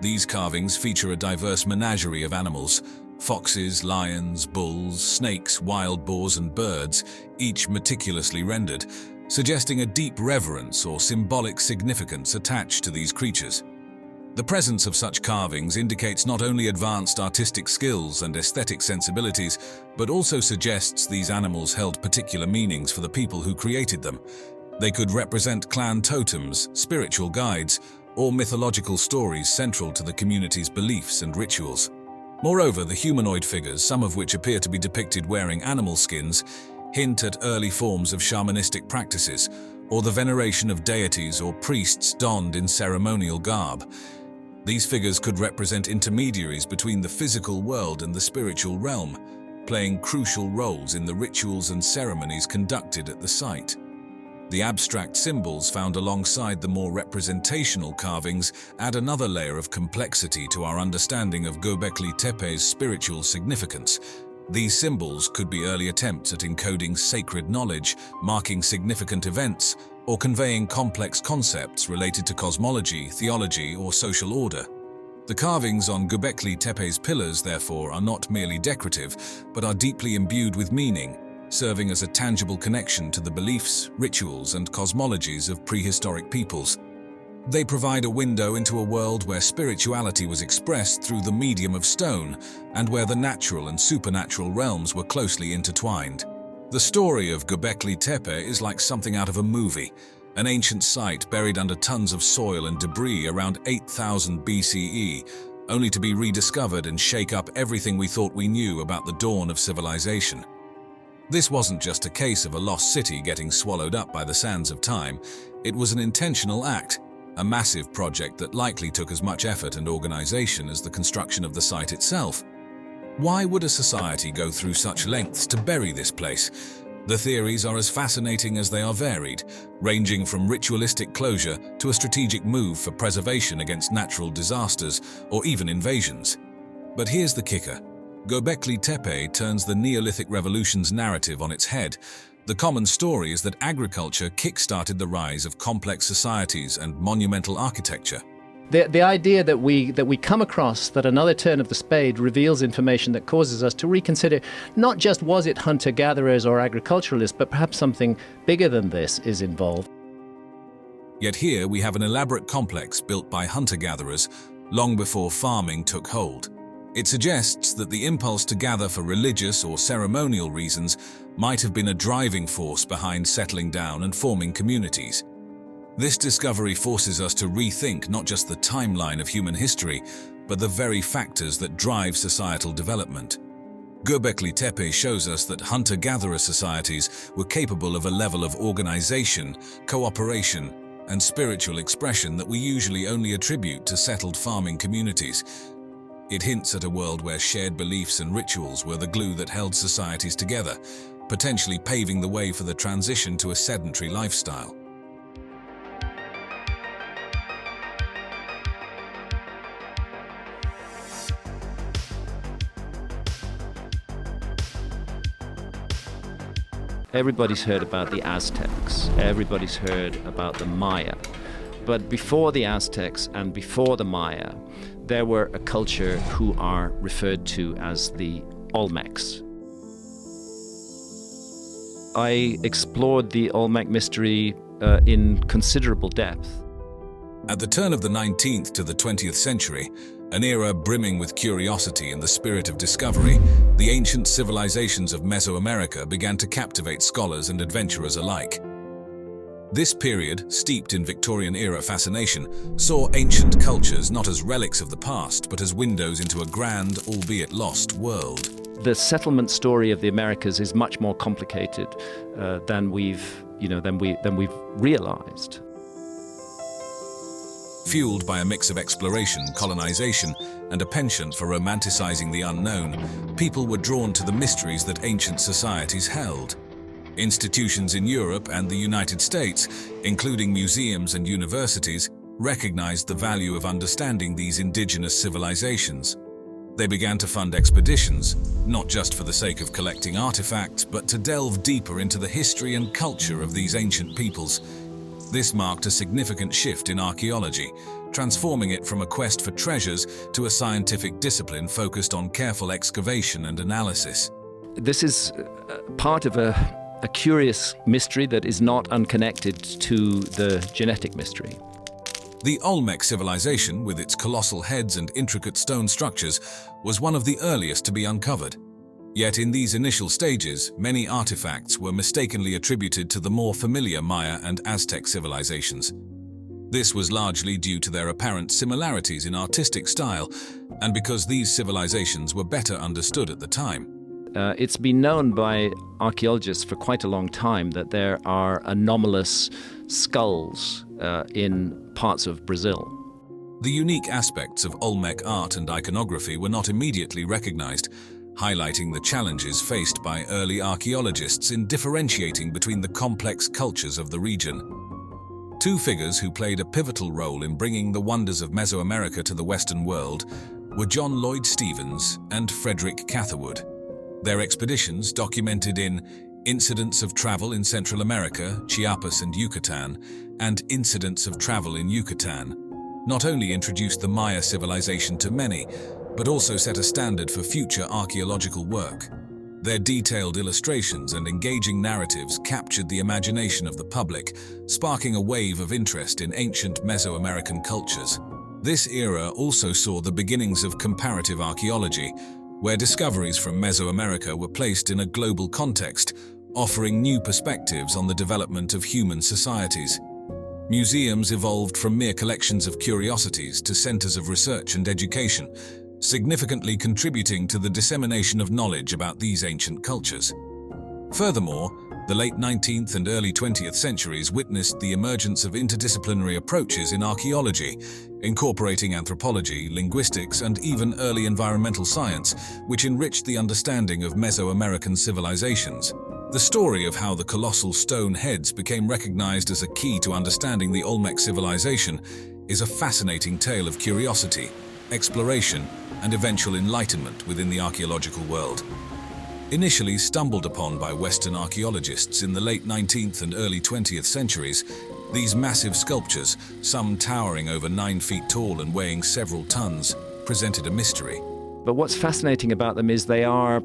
B: These carvings feature a diverse menagerie of animals: foxes, lions, bulls, snakes, wild boars, and birds, each meticulously rendered, suggesting a deep reverence or symbolic significance attached to these creatures. The presence of such carvings indicates not only advanced artistic skills and aesthetic sensibilities, but also suggests these animals held particular meanings for the people who created them. They could represent clan totems, spiritual guides, or mythological stories central to the community's beliefs and rituals. Moreover, the humanoid figures, some of which appear to be depicted wearing animal skins, hint at early forms of shamanistic practices, or the veneration of deities or priests donned in ceremonial garb. These figures could represent intermediaries between the physical world and the spiritual realm, playing crucial roles in the rituals and ceremonies conducted at the site. The abstract symbols found alongside the more representational carvings add another layer of complexity to our understanding of Göbekli Tepe's spiritual significance. These symbols could be early attempts at encoding sacred knowledge, marking significant events, or conveying complex concepts related to cosmology, theology, or social order. The carvings on Göbekli Tepe's pillars, therefore, are not merely decorative, but are deeply imbued with meaning, serving as a tangible connection to the beliefs, rituals, and cosmologies of prehistoric peoples. They provide a window into a world where spirituality was expressed through the medium of stone, and where the natural and supernatural realms were closely intertwined. The story of Göbekli Tepe is like something out of a movie, an ancient site buried under tons of soil and debris around 8000 BCE, only to be rediscovered and shake up everything we thought we knew about the dawn of civilization. This wasn't just a case of a lost city getting swallowed up by the sands of time. It was an intentional act, a massive project that likely took as much effort and organization as the construction of the site itself. Why would a society go through such lengths to bury this place? The theories are as fascinating as they are varied, ranging from ritualistic closure to a strategic move for preservation against natural disasters or even invasions. But here's the kicker. Göbekli Tepe turns the Neolithic revolution's narrative on its head. The common story is that agriculture kick-started the rise of complex societies and monumental architecture.
A: The idea that we come across that another turn of the spade reveals information that causes us to reconsider not just was it hunter-gatherers or agriculturalists, but perhaps something bigger than this is involved.
B: Yet here we have an elaborate complex built by hunter-gatherers long before farming took hold. It suggests that the impulse to gather for religious or ceremonial reasons might have been a driving force behind settling down and forming communities. This discovery forces us to rethink not just the timeline of human history, but the very factors that drive societal development. Göbekli Tepe shows us that hunter-gatherer societies were capable of a level of organization, cooperation, and spiritual expression that we usually only attribute to settled farming communities. It hints at a world where shared beliefs and rituals were the glue that held societies together, potentially paving the way for the transition to a sedentary lifestyle.
A: Everybody's heard about the Aztecs. Everybody's heard about the Maya. But before the Aztecs and before the Maya, there were a culture who are referred to as the Olmecs. I explored the Olmec mystery in considerable depth.
B: At the turn of the 19th to the 20th century, an era brimming with curiosity and the spirit of discovery, the ancient civilizations of Mesoamerica began to captivate scholars and adventurers alike. This period, steeped in Victorian-era fascination, saw ancient cultures not as relics of the past, but as windows into a grand, albeit lost, world.
A: The settlement story of the Americas is much more complicated than we've realized.
B: Fueled by a mix of exploration, colonization, and a penchant for romanticizing the unknown, people were drawn to the mysteries that ancient societies held. Institutions in Europe and the United States, including museums and universities, recognized the value of understanding these indigenous civilizations. They began to fund expeditions, not just for the sake of collecting artifacts, but to delve deeper into the history and culture of these ancient peoples. This marked a significant shift in archaeology, transforming it from a quest for treasures to a scientific discipline focused on careful excavation and analysis.
A: This is part of a curious mystery that is not unconnected to the genetic mystery.
B: The Olmec civilization, with its colossal heads and intricate stone structures, was one of the earliest to be uncovered. Yet in these initial stages, many artifacts were mistakenly attributed to the more familiar Maya and Aztec civilizations. This was largely due to their apparent similarities in artistic style, and because these civilizations were better understood at the time.
A: It's been known by archaeologists for quite a long time that there are anomalous skulls in parts of Brazil.
B: The unique aspects of Olmec art and iconography were not immediately recognized, highlighting the challenges faced by early archaeologists in differentiating between the complex cultures of the region. Two figures who played a pivotal role in bringing the wonders of Mesoamerica to the Western world were John Lloyd Stephens and Frederick Catherwood. Their expeditions, documented in Incidents of Travel in Central America, Chiapas and Yucatan, and Incidents of Travel in Yucatan, not only introduced the Maya civilization to many, but also set a standard for future archaeological work. Their detailed illustrations and engaging narratives captured the imagination of the public, sparking a wave of interest in ancient Mesoamerican cultures. This era also saw the beginnings of comparative archaeology, where discoveries from Mesoamerica were placed in a global context, offering new perspectives on the development of human societies. Museums evolved from mere collections of curiosities to centers of research and education, significantly contributing to the dissemination of knowledge about these ancient cultures. Furthermore, the late 19th and early 20th centuries witnessed the emergence of interdisciplinary approaches in archaeology, incorporating anthropology, linguistics, and even early environmental science, which enriched the understanding of Mesoamerican civilizations. The story of how the colossal stone heads became recognized as a key to understanding the Olmec civilization is a fascinating tale of curiosity, exploration, and eventual enlightenment within the archaeological world. Initially stumbled upon by Western archaeologists in the late 19th and early 20th centuries, these massive sculptures, some towering over 9 feet tall and weighing several tons, presented a mystery.
A: But what's fascinating about them is they are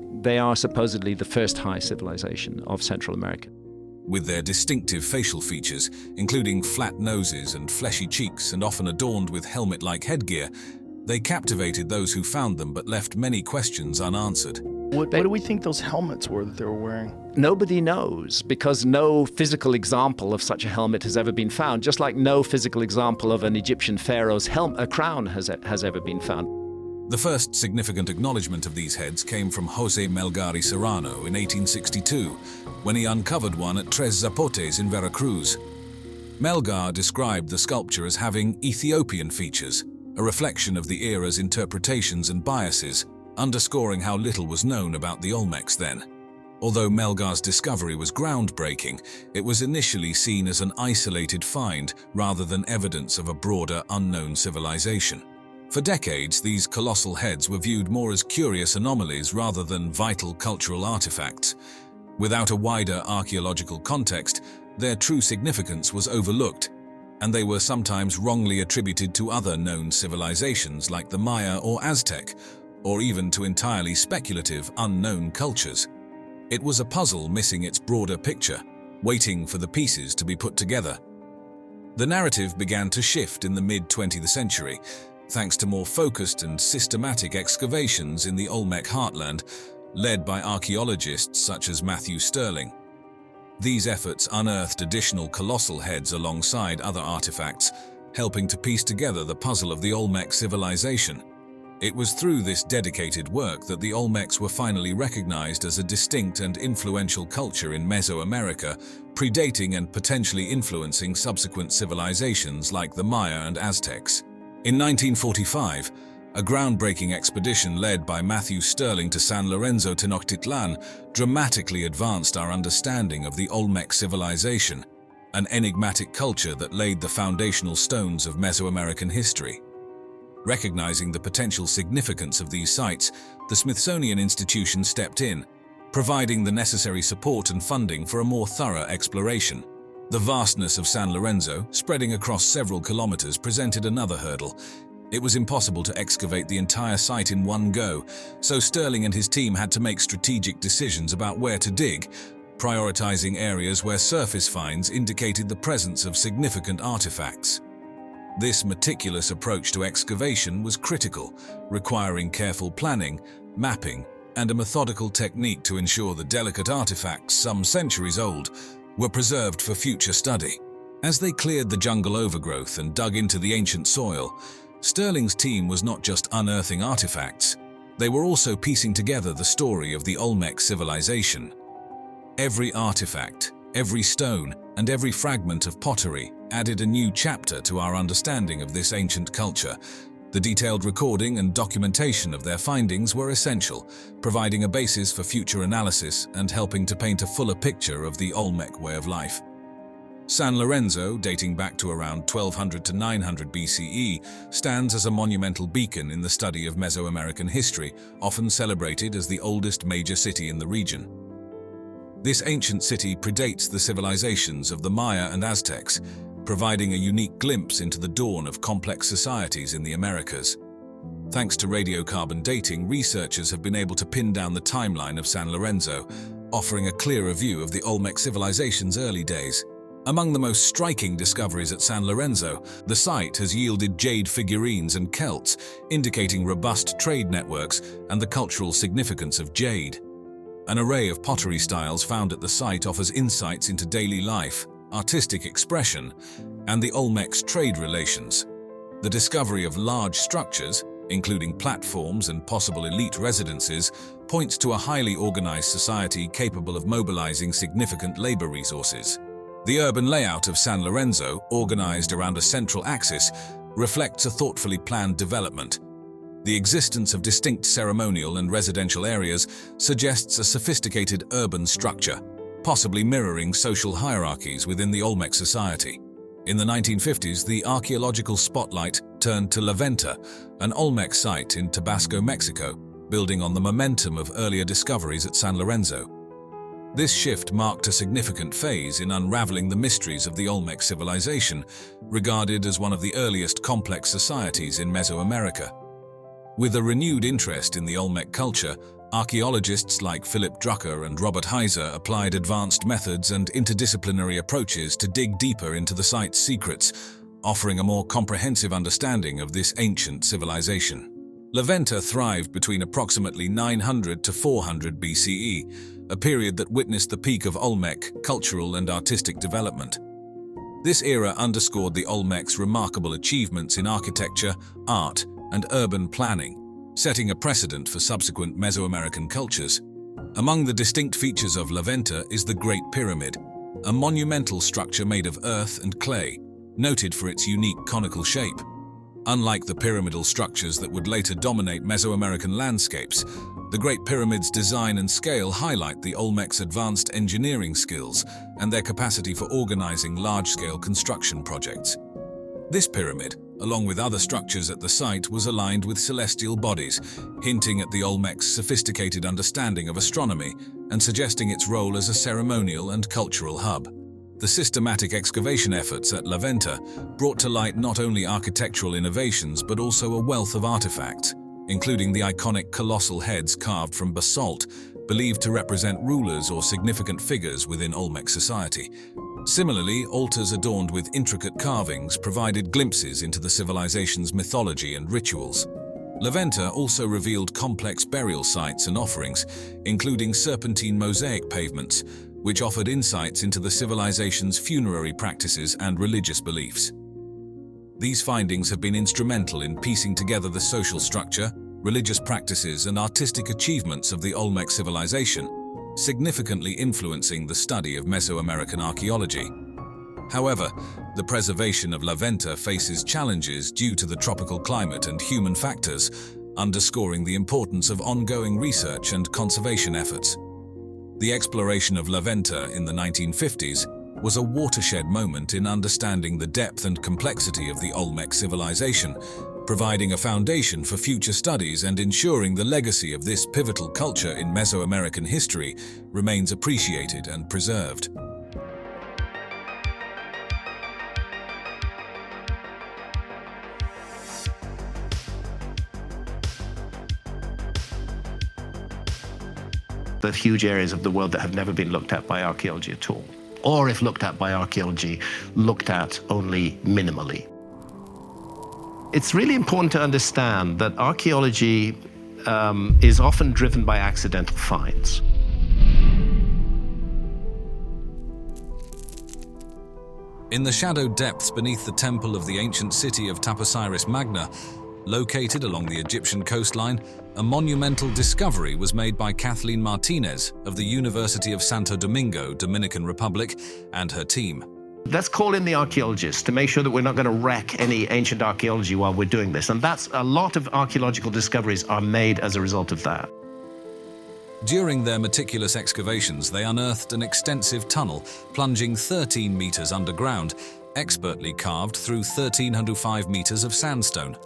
A: supposedly the first high civilization of Central America.
B: With their distinctive facial features, including flat noses and fleshy cheeks and often adorned with helmet-like headgear, they captivated those who found them but left many questions unanswered.
G: What do we think those helmets were that they were wearing?
A: Nobody knows, because no physical example of such a helmet has ever been found, just like no physical example of an Egyptian pharaoh's crown has ever been found.
B: The first significant acknowledgement of these heads came from José Melgar Serrano in 1862, when he uncovered one at Tres Zapotes in Veracruz. Melgar described the sculpture as having Ethiopian features, a reflection of the era's interpretations and biases, underscoring how little was known about the Olmecs then. Although Melgar's discovery was groundbreaking, it was initially seen as an isolated find rather than evidence of a broader, unknown civilization. For decades, these colossal heads were viewed more as curious anomalies rather than vital cultural artifacts. Without a wider archaeological context, their true significance was overlooked, and they were sometimes wrongly attributed to other known civilizations like the Maya or Aztec, or even to entirely speculative, unknown cultures. It was a puzzle missing its broader picture, waiting for the pieces to be put together. The narrative began to shift in the mid-20th century, thanks to more focused and systematic excavations in the Olmec heartland, led by archaeologists such as Matthew Stirling. These efforts unearthed additional colossal heads alongside other artifacts, helping to piece together the puzzle of the Olmec civilization. It was through this dedicated work that the Olmecs were finally recognized as a distinct and influential culture in Mesoamerica, predating and potentially influencing subsequent civilizations like the Maya and Aztecs. In 1945, a groundbreaking expedition led by Matthew Stirling to San Lorenzo Tenochtitlan dramatically advanced our understanding of the Olmec civilization, an enigmatic culture that laid the foundational stones of Mesoamerican history. Recognizing the potential significance of these sites, the Smithsonian Institution stepped in, providing the necessary support and funding for a more thorough exploration. The vastness of San Lorenzo, spreading across several kilometers, presented another hurdle. It was impossible to excavate the entire site in one go, so Stirling and his team had to make strategic decisions about where to dig, prioritizing areas where surface finds indicated the presence of significant artifacts. This meticulous approach to excavation was critical, requiring careful planning, mapping, and a methodical technique to ensure the delicate artifacts, some centuries old, were preserved for future study. As they cleared the jungle overgrowth and dug into the ancient soil, Stirling's team was not just unearthing artifacts, they were also piecing together the story of the Olmec civilization. Every artifact, every stone, and every fragment of pottery added a new chapter to our understanding of this ancient culture. The detailed recording and documentation of their findings were essential, providing a basis for future analysis and helping to paint a fuller picture of the Olmec way of life. San Lorenzo, dating back to around 1200 to 900 BCE, stands as a monumental beacon in the study of Mesoamerican history, often celebrated as the oldest major city in the region. This ancient city predates the civilizations of the Maya and Aztecs, providing a unique glimpse into the dawn of complex societies in the Americas. Thanks to radiocarbon dating, researchers have been able to pin down the timeline of San Lorenzo, offering a clearer view of the Olmec civilization's early days. Among the most striking discoveries at San Lorenzo, the site has yielded jade figurines and celts, indicating robust trade networks and the cultural significance of jade. An array of pottery styles found at the site offers insights into daily life, artistic expression, and the Olmec's trade relations. The discovery of large structures, including platforms and possible elite residences, points to a highly organized society capable of mobilizing significant labor resources. The urban layout of San Lorenzo, organized around a central axis, reflects a thoughtfully planned development. The existence of distinct ceremonial and residential areas suggests a sophisticated urban structure, possibly mirroring social hierarchies within the Olmec society. In the 1950s, the archaeological spotlight turned to Venta, an Olmec site in Tabasco, Mexico, building on the momentum of earlier discoveries at San Lorenzo. This shift marked a significant phase in unraveling the mysteries of the Olmec civilization, regarded as one of the earliest complex societies in Mesoamerica. With a renewed interest in the Olmec culture, archaeologists like Philip Drucker and Robert Heiser applied advanced methods and interdisciplinary approaches to dig deeper into the site's secrets, offering a more comprehensive understanding of this ancient civilization. Venta thrived between approximately 900 to 400 BCE, a period that witnessed the peak of Olmec cultural and artistic development. This era underscored the Olmecs' remarkable achievements in architecture, art, and urban planning, setting a precedent for subsequent Mesoamerican cultures. Among the distinct features of Venta is the Great Pyramid, a monumental structure made of earth and clay, noted for its unique conical shape. Unlike the pyramidal structures that would later dominate Mesoamerican landscapes, the Great Pyramid's design and scale highlight the Olmecs' advanced engineering skills and their capacity for organizing large-scale construction projects. This pyramid, along with other structures at the site, was aligned with celestial bodies, hinting at the Olmecs' sophisticated understanding of astronomy and suggesting its role as a ceremonial and cultural hub. The systematic excavation efforts at Venta brought to light not only architectural innovations but also a wealth of artifacts, including the iconic colossal heads carved from basalt, believed to represent rulers or significant figures within Olmec society. Similarly, altars adorned with intricate carvings provided glimpses into the civilization's mythology and rituals. Venta also revealed complex burial sites and offerings, including serpentine mosaic pavements, which offered insights into the civilization's funerary practices and religious beliefs. These findings have been instrumental in piecing together the social structure, religious practices, and artistic achievements of the Olmec civilization, significantly influencing the study of Mesoamerican archaeology. However, the preservation of La Venta faces challenges due to the tropical climate and human factors, underscoring the importance of ongoing research and conservation efforts. The exploration of La Venta in the 1950s was a watershed moment in understanding the depth and complexity of the Olmec civilization, providing a foundation for future studies and ensuring the legacy of this pivotal culture in Mesoamerican history remains appreciated and preserved.
H: The huge areas of the world that have never been looked at by archaeology at all, or if looked at by archaeology, looked at only minimally. It's really important to understand that archaeology is often driven by accidental finds.
B: In the shadowed depths beneath the temple of the ancient city of Taposiris Magna, located along the Egyptian coastline, a monumental discovery was made by Kathleen Martinez of the University of Santo Domingo, Dominican Republic, and her team.
H: Let's call in the archaeologists to make sure that we're not going to wreck any ancient archaeology while we're doing this. And that's a lot of archaeological discoveries are made as a result of that.
B: During their meticulous excavations, they unearthed an extensive tunnel plunging 13 meters underground, expertly carved through 1,305 meters of sandstone.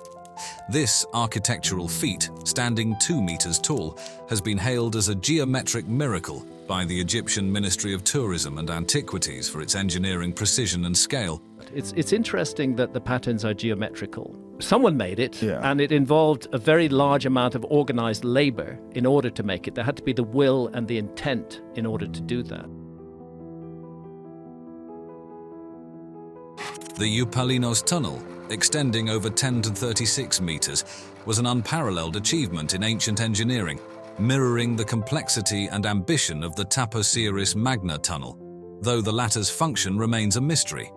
B: This architectural feat, standing 2 meters tall, has been hailed as a geometric miracle by the Egyptian Ministry of Tourism and Antiquities for its engineering precision and scale.
A: It's interesting that the patterns are geometrical. Someone made it,
G: Yeah.
A: and it involved a very large amount of organized labor in order to make it. There had to be the will and the intent in order to do that.
B: The Eupalinos Tunnel, extending over 10 to 36 meters, was an unparalleled achievement in ancient engineering, mirroring the complexity and ambition of the Taposiris Magna tunnel, though the latter's function remains a mystery.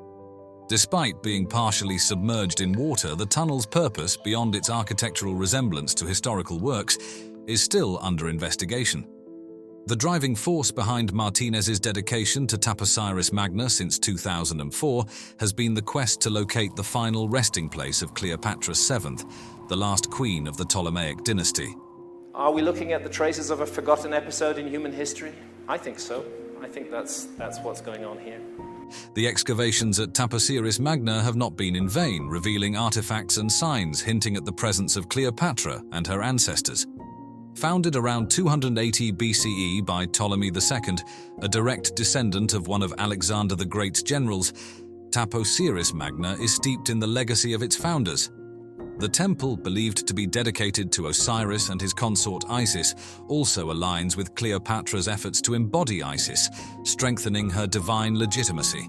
B: Despite being partially submerged in water, the tunnel's purpose, beyond its architectural resemblance to historical works, is still under investigation. The driving force behind Martinez's dedication to Taposiris Magna since 2004 has been the quest to locate the final resting place of Cleopatra VII, the last queen of the Ptolemaic dynasty.
F: Are we looking at the traces of a forgotten episode in human history? I think so. I think that's what's going on here.
B: The excavations at Taposiris Magna have not been in vain, revealing artifacts and signs hinting at the presence of Cleopatra and her ancestors. Founded around 280 BCE by Ptolemy II, a direct descendant of one of Alexander the Great's generals, Taposiris Magna is steeped in the legacy of its founders. The temple, believed to be dedicated to Osiris and his consort Isis, also aligns with Cleopatra's efforts to embody Isis, strengthening her divine legitimacy.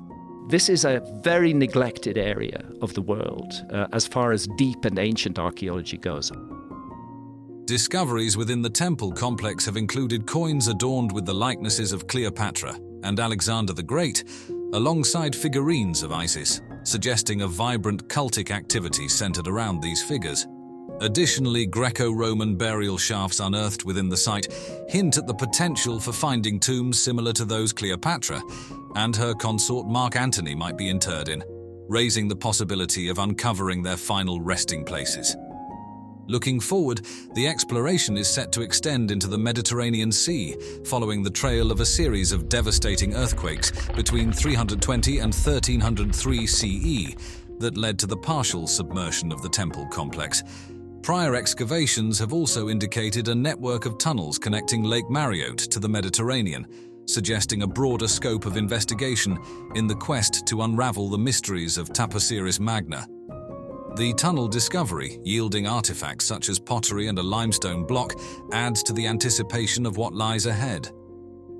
A: This is a very neglected area of the world as far as deep and ancient archaeology goes.
B: Discoveries within the temple complex have included coins adorned with the likenesses of Cleopatra and Alexander the Great, alongside figurines of Isis, suggesting a vibrant cultic activity centered around these figures. Additionally, Greco-Roman burial shafts unearthed within the site hint at the potential for finding tombs similar to those Cleopatra and her consort Mark Antony might be interred in, raising the possibility of uncovering their final resting places. Looking forward, the exploration is set to extend into the Mediterranean Sea, following the trail of a series of devastating earthquakes between 320 and 1303 CE that led to the partial submersion of the temple complex. Prior excavations have also indicated a network of tunnels connecting Lake Mariotte to the Mediterranean, suggesting a broader scope of investigation in the quest to unravel the mysteries of Taposiris Magna. The tunnel discovery, yielding artifacts such as pottery and a limestone block, adds to the anticipation of what lies ahead.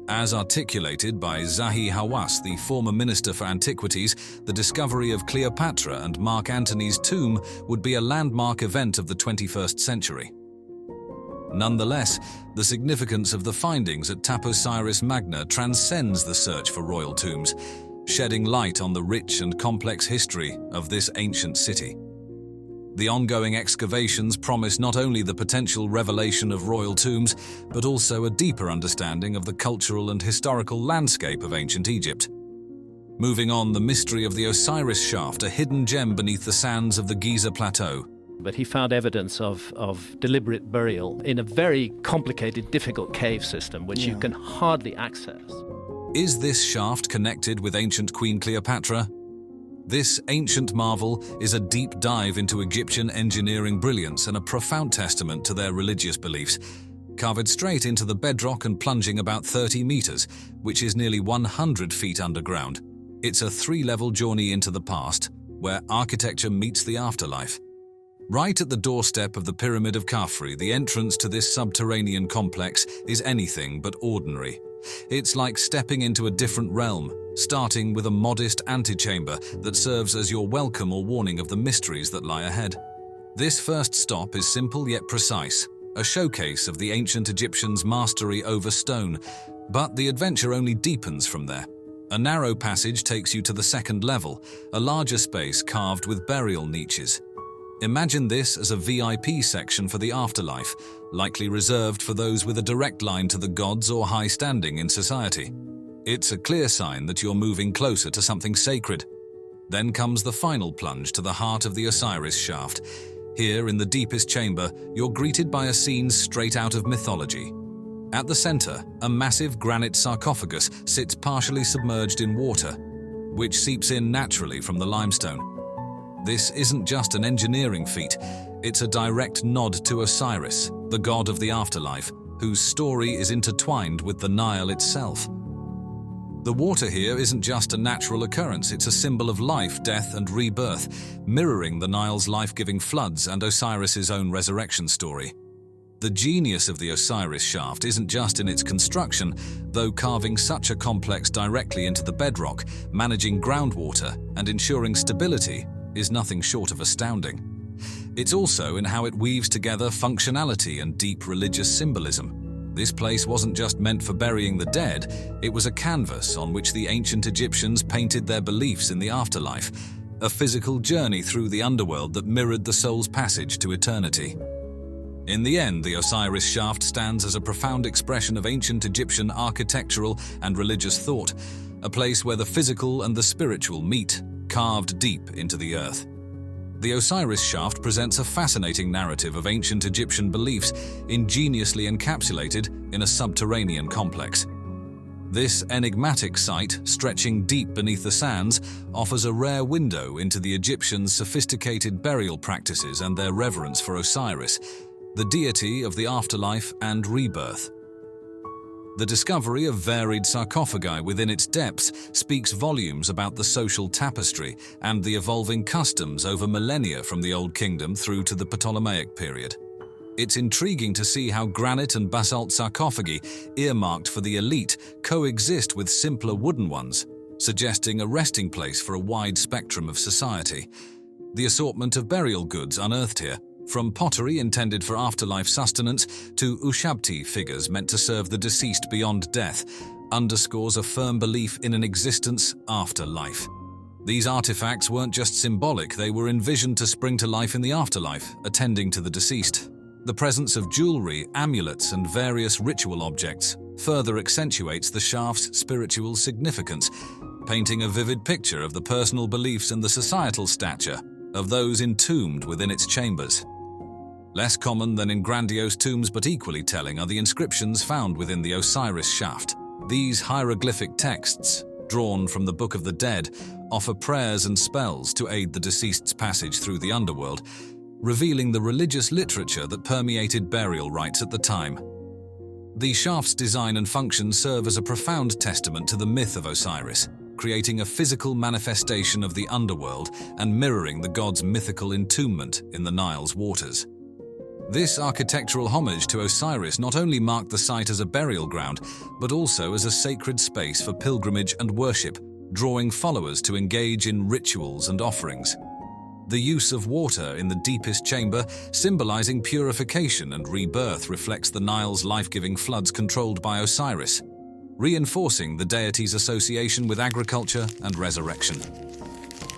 B: As articulated by Zahi Hawass, the former Minister for Antiquities, the discovery of Cleopatra and Mark Antony's tomb would be a landmark event of the 21st century. Nonetheless, the significance of the findings at Taposiris Magna transcends the search for royal tombs, shedding light on the rich and complex history of this ancient city. The ongoing excavations promise not only the potential revelation of royal tombs, but also a deeper understanding of the cultural and historical landscape of ancient Egypt. Moving on, the mystery of the Osiris shaft, a hidden gem beneath the sands of the Giza Plateau.
A: But he found evidence of deliberate burial in a very complicated, difficult cave system, which you can hardly access.
B: Is this shaft connected with ancient Queen Cleopatra? This ancient marvel is a deep dive into Egyptian engineering brilliance and a profound testament to their religious beliefs. Carved straight into the bedrock and plunging about 30 meters, which is nearly 100 feet underground. It's a 3-level journey into the past, where architecture meets the afterlife. Right at the doorstep of the Pyramid of Khafre, the entrance to this subterranean complex is anything but ordinary. It's like stepping into a different realm, starting with a modest antechamber that serves as your welcome or warning of the mysteries that lie ahead. This first stop is simple yet precise, a showcase of the ancient Egyptians' mastery over stone, but the adventure only deepens from there. A narrow passage takes you to the second level, a larger space carved with burial niches. Imagine this as a VIP section for the afterlife, likely reserved for those with a direct line to the gods or high standing in society. It's a clear sign that you're moving closer to something sacred. Then comes the final plunge to the heart of the Osiris shaft. Here, in the deepest chamber, you're greeted by a scene straight out of mythology. At the center, a massive granite sarcophagus sits partially submerged in water, which seeps in naturally from the limestone. This isn't just an engineering feat, it's a direct nod to Osiris, the god of the afterlife, whose story is intertwined with the Nile itself. The water here isn't just a natural occurrence, it's a symbol of life, death, and rebirth, mirroring the Nile's life-giving floods and Osiris's own resurrection story. The genius of the Osiris shaft isn't just in its construction, though carving such a complex directly into the bedrock, managing groundwater, and ensuring stability is nothing short of astounding. It's also in how it weaves together functionality and deep religious symbolism. This place wasn't just meant for burying the dead, it was a canvas on which the ancient Egyptians painted their beliefs in the afterlife, a physical journey through the underworld that mirrored the soul's passage to eternity. In the end, the Osiris shaft stands as a profound expression of ancient Egyptian architectural and religious thought, a place where the physical and the spiritual meet, carved deep into the earth. The Osiris shaft presents a fascinating narrative of ancient Egyptian beliefs, ingeniously encapsulated in a subterranean complex. This enigmatic site, stretching deep beneath the sands, offers a rare window into the Egyptians' sophisticated burial practices and their reverence for Osiris, the deity of the afterlife and rebirth. The discovery of varied sarcophagi within its depths speaks volumes about the social tapestry and the evolving customs over millennia from the Old Kingdom through to the Ptolemaic period. It's intriguing to see how granite and basalt sarcophagi, earmarked for the elite, coexist with simpler wooden ones, suggesting a resting place for a wide spectrum of society. The assortment of burial goods unearthed here, from pottery intended for afterlife sustenance to ushabti figures meant to serve the deceased beyond death, underscores a firm belief in an existence after life. These artifacts weren't just symbolic, they were envisioned to spring to life in the afterlife, attending to the deceased. The presence of jewelry, amulets, and various ritual objects further accentuates the shaft's spiritual significance, painting a vivid picture of the personal beliefs and the societal stature of those entombed within its chambers. Less common than in grandiose tombs but equally telling are the inscriptions found within the Osiris shaft. These hieroglyphic texts, drawn from the Book of the Dead, offer prayers and spells to aid the deceased's passage through the underworld, revealing the religious literature that permeated burial rites at the time. The shaft's design and function serve as a profound testament to the myth of Osiris, creating a physical manifestation of the underworld and mirroring the god's mythical entombment in the Nile's waters. This architectural homage to Osiris not only marked the site as a burial ground, but also as a sacred space for pilgrimage and worship, drawing followers to engage in rituals and offerings. The use of water in the deepest chamber, symbolizing purification and rebirth, reflects the Nile's life-giving floods controlled by Osiris, reinforcing the deity's association with agriculture and resurrection.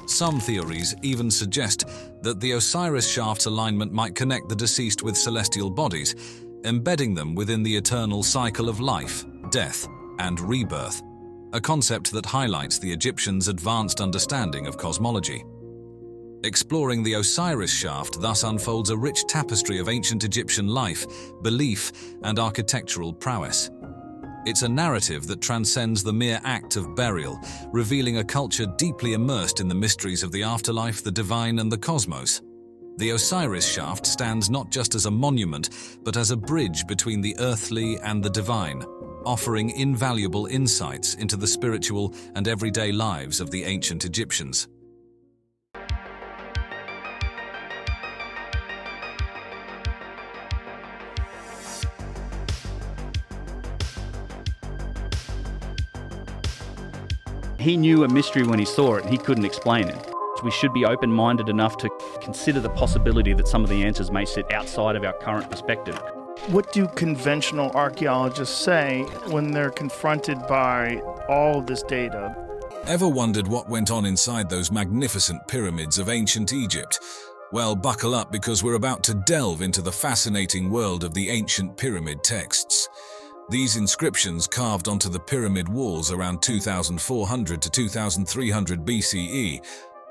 B: Some theories even suggest that the Osiris shaft's alignment might connect the deceased with celestial bodies, embedding them within the eternal cycle of life, death, and rebirth, a concept that highlights the Egyptians' advanced understanding of cosmology. Exploring the Osiris shaft thus unfolds a rich tapestry of ancient Egyptian life, belief, and architectural prowess. It's a narrative that transcends the mere act of burial, revealing a culture deeply immersed in the mysteries of the afterlife, the divine, and the cosmos. The Osiris shaft stands not just as a monument, but as a bridge between the earthly and the divine, offering invaluable insights into the spiritual and everyday lives of the ancient Egyptians.
I: He knew a mystery when he saw it, and he couldn't explain it. We should be open-minded enough to consider the possibility that some of the answers may sit outside of our current perspective.
G: What do conventional archaeologists say when they're confronted by all of this data?
B: Ever wondered what went on inside those magnificent pyramids of ancient Egypt? Well, buckle up, because we're about to delve into the fascinating world of the ancient pyramid texts. These inscriptions carved onto the pyramid walls around 2400 to 2300 BCE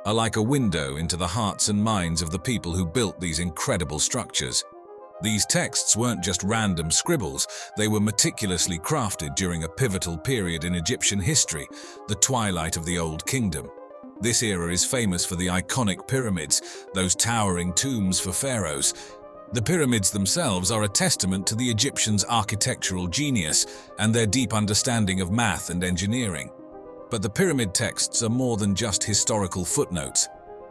B: are like a window into the hearts and minds of the people who built these incredible structures. These texts weren't just random scribbles, they were meticulously crafted during a pivotal period in Egyptian history, the twilight of the Old Kingdom. This era is famous for the iconic pyramids, those towering tombs for pharaohs. The pyramids themselves are a testament to the Egyptians' architectural genius and their deep understanding of math and engineering. But the pyramid texts are more than just historical footnotes.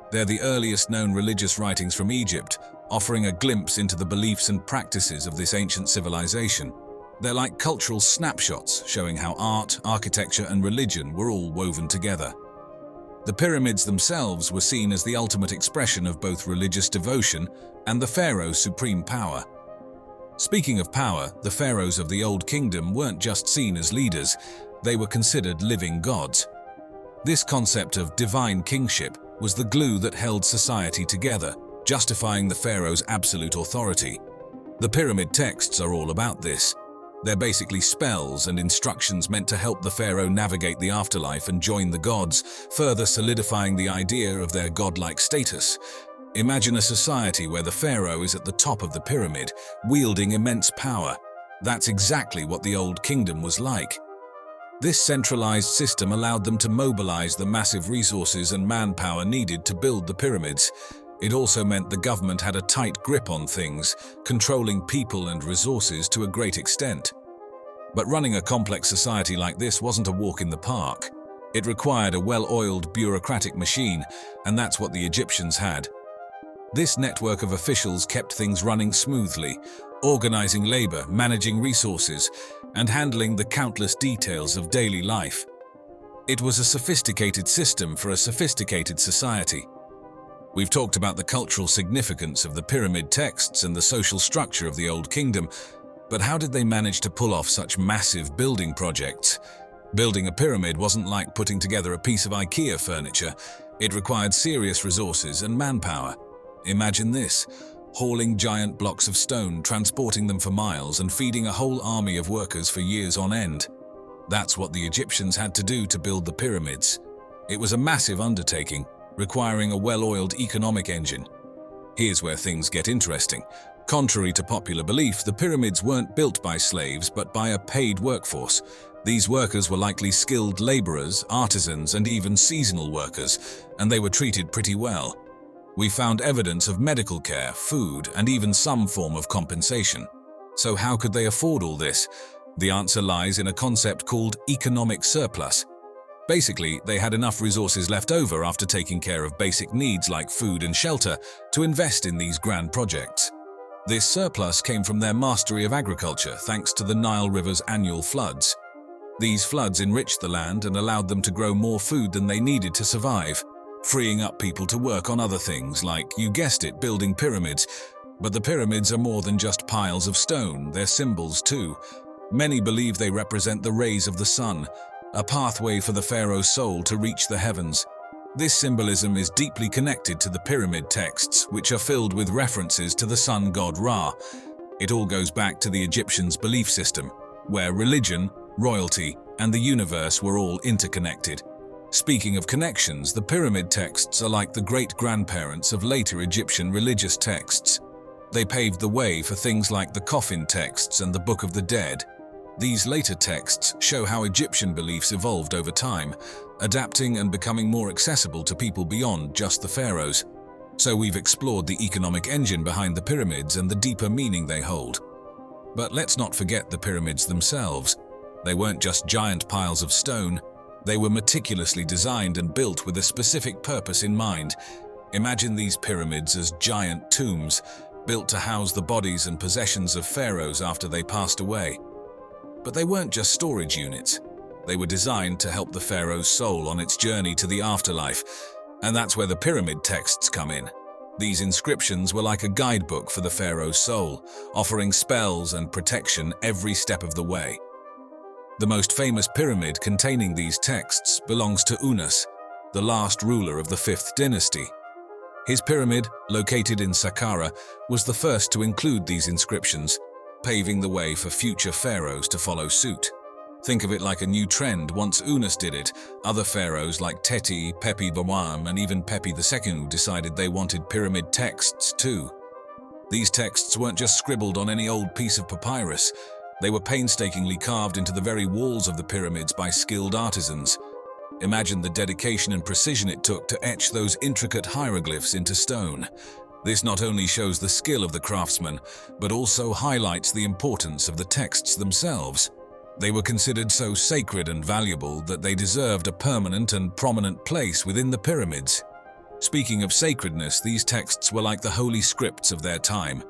B: They're the earliest known religious writings from Egypt, offering a glimpse into the beliefs and practices of this ancient civilization. They're like cultural snapshots, showing how art, architecture, and religion were all woven together. The pyramids themselves were seen as the ultimate expression of both religious devotion and the pharaoh's supreme power. Speaking of power, the pharaohs of the Old Kingdom weren't just seen as leaders, they were considered living gods. This concept of divine kingship was the glue that held society together, justifying the pharaoh's absolute authority. The pyramid texts are all about this. They're basically spells and instructions meant to help the pharaoh navigate the afterlife and join the gods, further solidifying the idea of their godlike status. Imagine a society where the pharaoh is at the top of the pyramid, wielding immense power. That's exactly what the Old Kingdom was like. This centralized system allowed them to mobilize the massive resources and manpower needed to build the pyramids. It also meant the government had a tight grip on things, controlling people and resources to a great extent. But running a complex society like this wasn't a walk in the park. It required a well-oiled bureaucratic machine, and that's what the Egyptians had. This network of officials kept things running smoothly, organizing labor, managing resources, and handling the countless details of daily life. It was a sophisticated system for a sophisticated society. We've talked about the cultural significance of the pyramid texts and the social structure of the Old Kingdom, but how did they manage to pull off such massive building projects? Building a pyramid wasn't like putting together a piece of IKEA furniture. It required serious resources and manpower. Imagine this: hauling giant blocks of stone, transporting them for miles, and feeding a whole army of workers for years on end. That's what the Egyptians had to do to build the pyramids. It was a massive undertaking, requiring a well-oiled economic engine. Here's where things get interesting. Contrary to popular belief, the pyramids weren't built by slaves, but by a paid workforce. These workers were likely skilled laborers, artisans, and even seasonal workers, and they were treated pretty well. We found evidence of medical care, food, and even some form of compensation. So how could they afford all this? The answer lies in a concept called economic surplus. Basically, they had enough resources left over after taking care of basic needs like food and shelter to invest in these grand projects. This surplus came from their mastery of agriculture thanks to the Nile River's annual floods. These floods enriched the land and allowed them to grow more food than they needed to survive. freeing up people to work on other things like, you guessed it, building pyramids. But the pyramids are more than just piles of stone, they're symbols too. Many believe they represent the rays of the sun, a pathway for the pharaoh's soul to reach the heavens. This symbolism is deeply connected to the pyramid texts, which are filled with references to the sun god Ra. It all goes back to the Egyptians' belief system, where religion, royalty, and the universe were all interconnected. Speaking of connections, the pyramid texts are like the great-grandparents of later Egyptian religious texts. They paved the way for things like the coffin texts and the Book of the Dead. These later texts show how Egyptian beliefs evolved over time, adapting and becoming more accessible to people beyond just the pharaohs. So we've explored the economic engine behind the pyramids and the deeper meaning they hold. But let's not forget the pyramids themselves. They weren't just giant piles of stone. They were meticulously designed and built with a specific purpose in mind. Imagine these pyramids as giant tombs, built to house the bodies and possessions of pharaohs after they passed away. But they weren't just storage units. They were designed to help the pharaoh's soul on its journey to the afterlife, and that's where the pyramid texts come in. These inscriptions were like a guidebook for the pharaoh's soul, offering spells and protection every step of the way. The most famous pyramid containing these texts belongs to Unas, the last ruler of the 5th dynasty. His pyramid, located in Saqqara, was the first to include these inscriptions, paving the way for future pharaohs to follow suit. Think of it like a new trend. Once Unas did it, other pharaohs like Teti, Pepi I, and even Pepi II decided they wanted pyramid texts too. These texts weren't just scribbled on any old piece of papyrus. They were painstakingly carved into the very walls of the pyramids by skilled artisans. Imagine the dedication and precision it took to etch those intricate hieroglyphs into stone. This not only shows the skill of the craftsman, but also highlights the importance of the texts themselves. They were considered so sacred and valuable that they deserved a permanent and prominent place within the pyramids. Speaking of sacredness, these texts were like the holy scripts of their time.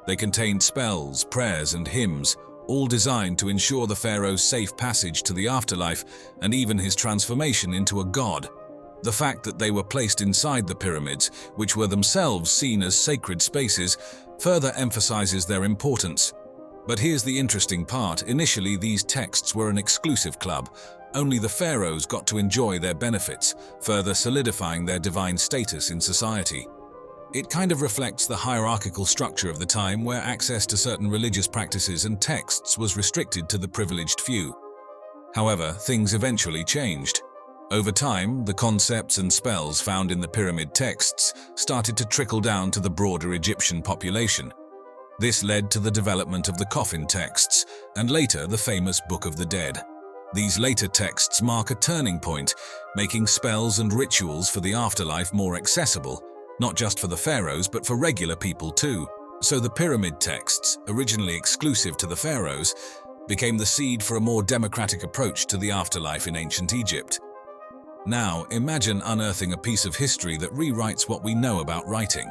B: They contained spells, prayers, and hymns, all designed to ensure the pharaoh's safe passage to the afterlife and even his transformation into a god. The fact that they were placed inside the pyramids, which were themselves seen as sacred spaces, further emphasizes their importance. But here's the interesting part. Initially, these texts were an exclusive club. Only the pharaohs got to enjoy their benefits, further solidifying their divine status in society. It kind of reflects the hierarchical structure of the time, where access to certain religious practices and texts was restricted to the privileged few. However, things eventually changed. Over time, the concepts and spells found in the pyramid texts started to trickle down to the broader Egyptian population. This led to the development of the coffin texts, and later the famous Book of the Dead. These later texts mark a turning point, making spells and rituals for the afterlife more accessible, not just for the pharaohs but for regular people too. So the pyramid texts, originally exclusive to the pharaohs, became the seed for a more democratic approach to the afterlife in ancient Egypt. Now, imagine unearthing a piece of history that rewrites what we know about writing.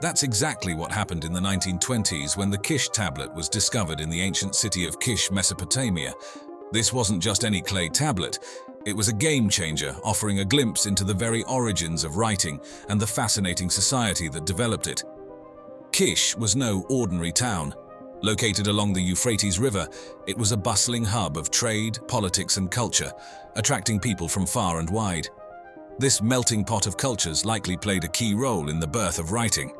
B: That's exactly what happened in the 1920s when the Kish tablet was discovered in the ancient city of Kish, Mesopotamia. This wasn't just any clay tablet. It was a game changer, offering a glimpse into the very origins of writing and the fascinating society that developed it. Kish was no ordinary town. Located along the Euphrates River, it was a bustling hub of trade, politics, and culture, attracting people from far and wide. This melting pot of cultures likely played a key role in the birth of writing,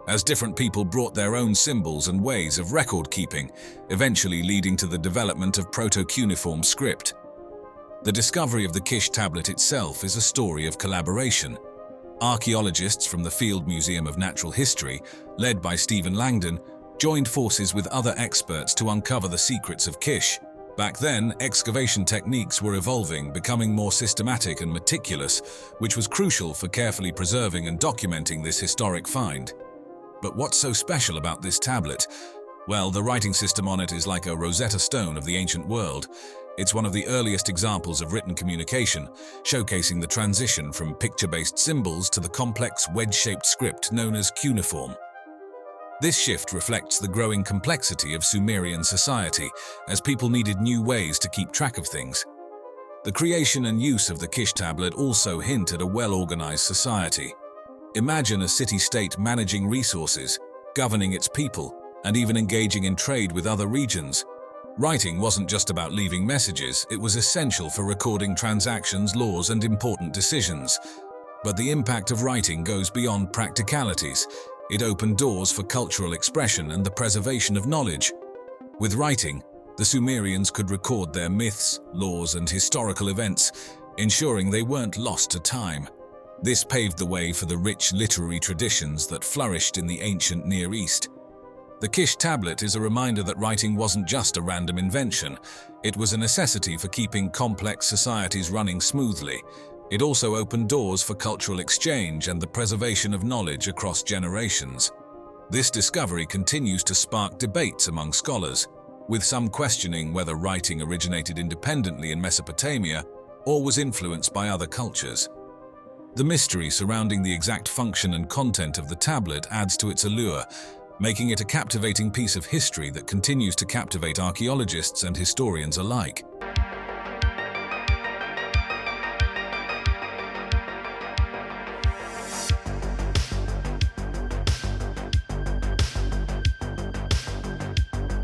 B: as different people brought their own symbols and ways of record-keeping, eventually leading to the development of proto-cuneiform script. The discovery of the Kish tablet itself is a story of collaboration. Archaeologists from the Field Museum of Natural History, led by Stephen Langdon, joined forces with other experts to uncover the secrets of Kish. Back then, excavation techniques were evolving, becoming more systematic and meticulous, which was crucial for carefully preserving and documenting this historic find. But what's so special about this tablet? Well, the writing system on it is like a Rosetta Stone of the ancient world. It's one of the earliest examples of written communication, showcasing the transition from picture-based symbols to the complex wedge-shaped script known as cuneiform. This shift reflects the growing complexity of Sumerian society, as people needed new ways to keep track of things. The creation and use of the Kish tablet also hint at a well-organized society. Imagine a city-state managing resources, governing its people, and even engaging in trade with other regions. Writing wasn't just about leaving messages, it was essential for recording transactions, laws, and important decisions. But the impact of writing goes beyond practicalities. It opened doors for cultural expression and the preservation of knowledge. With writing, the Sumerians could record their myths, laws, and historical events, ensuring they weren't lost to time. This paved the way for the rich literary traditions that flourished in the ancient Near East. The Kish tablet is a reminder that writing wasn't just a random invention. It was a necessity for keeping complex societies running smoothly. It also opened doors for cultural exchange and the preservation of knowledge across generations. This discovery continues to spark debates among scholars, with some questioning whether writing originated independently in Mesopotamia or was influenced by other cultures. The mystery surrounding the exact function and content of the tablet adds to its allure, making it a captivating piece of history that continues to captivate archaeologists and historians alike.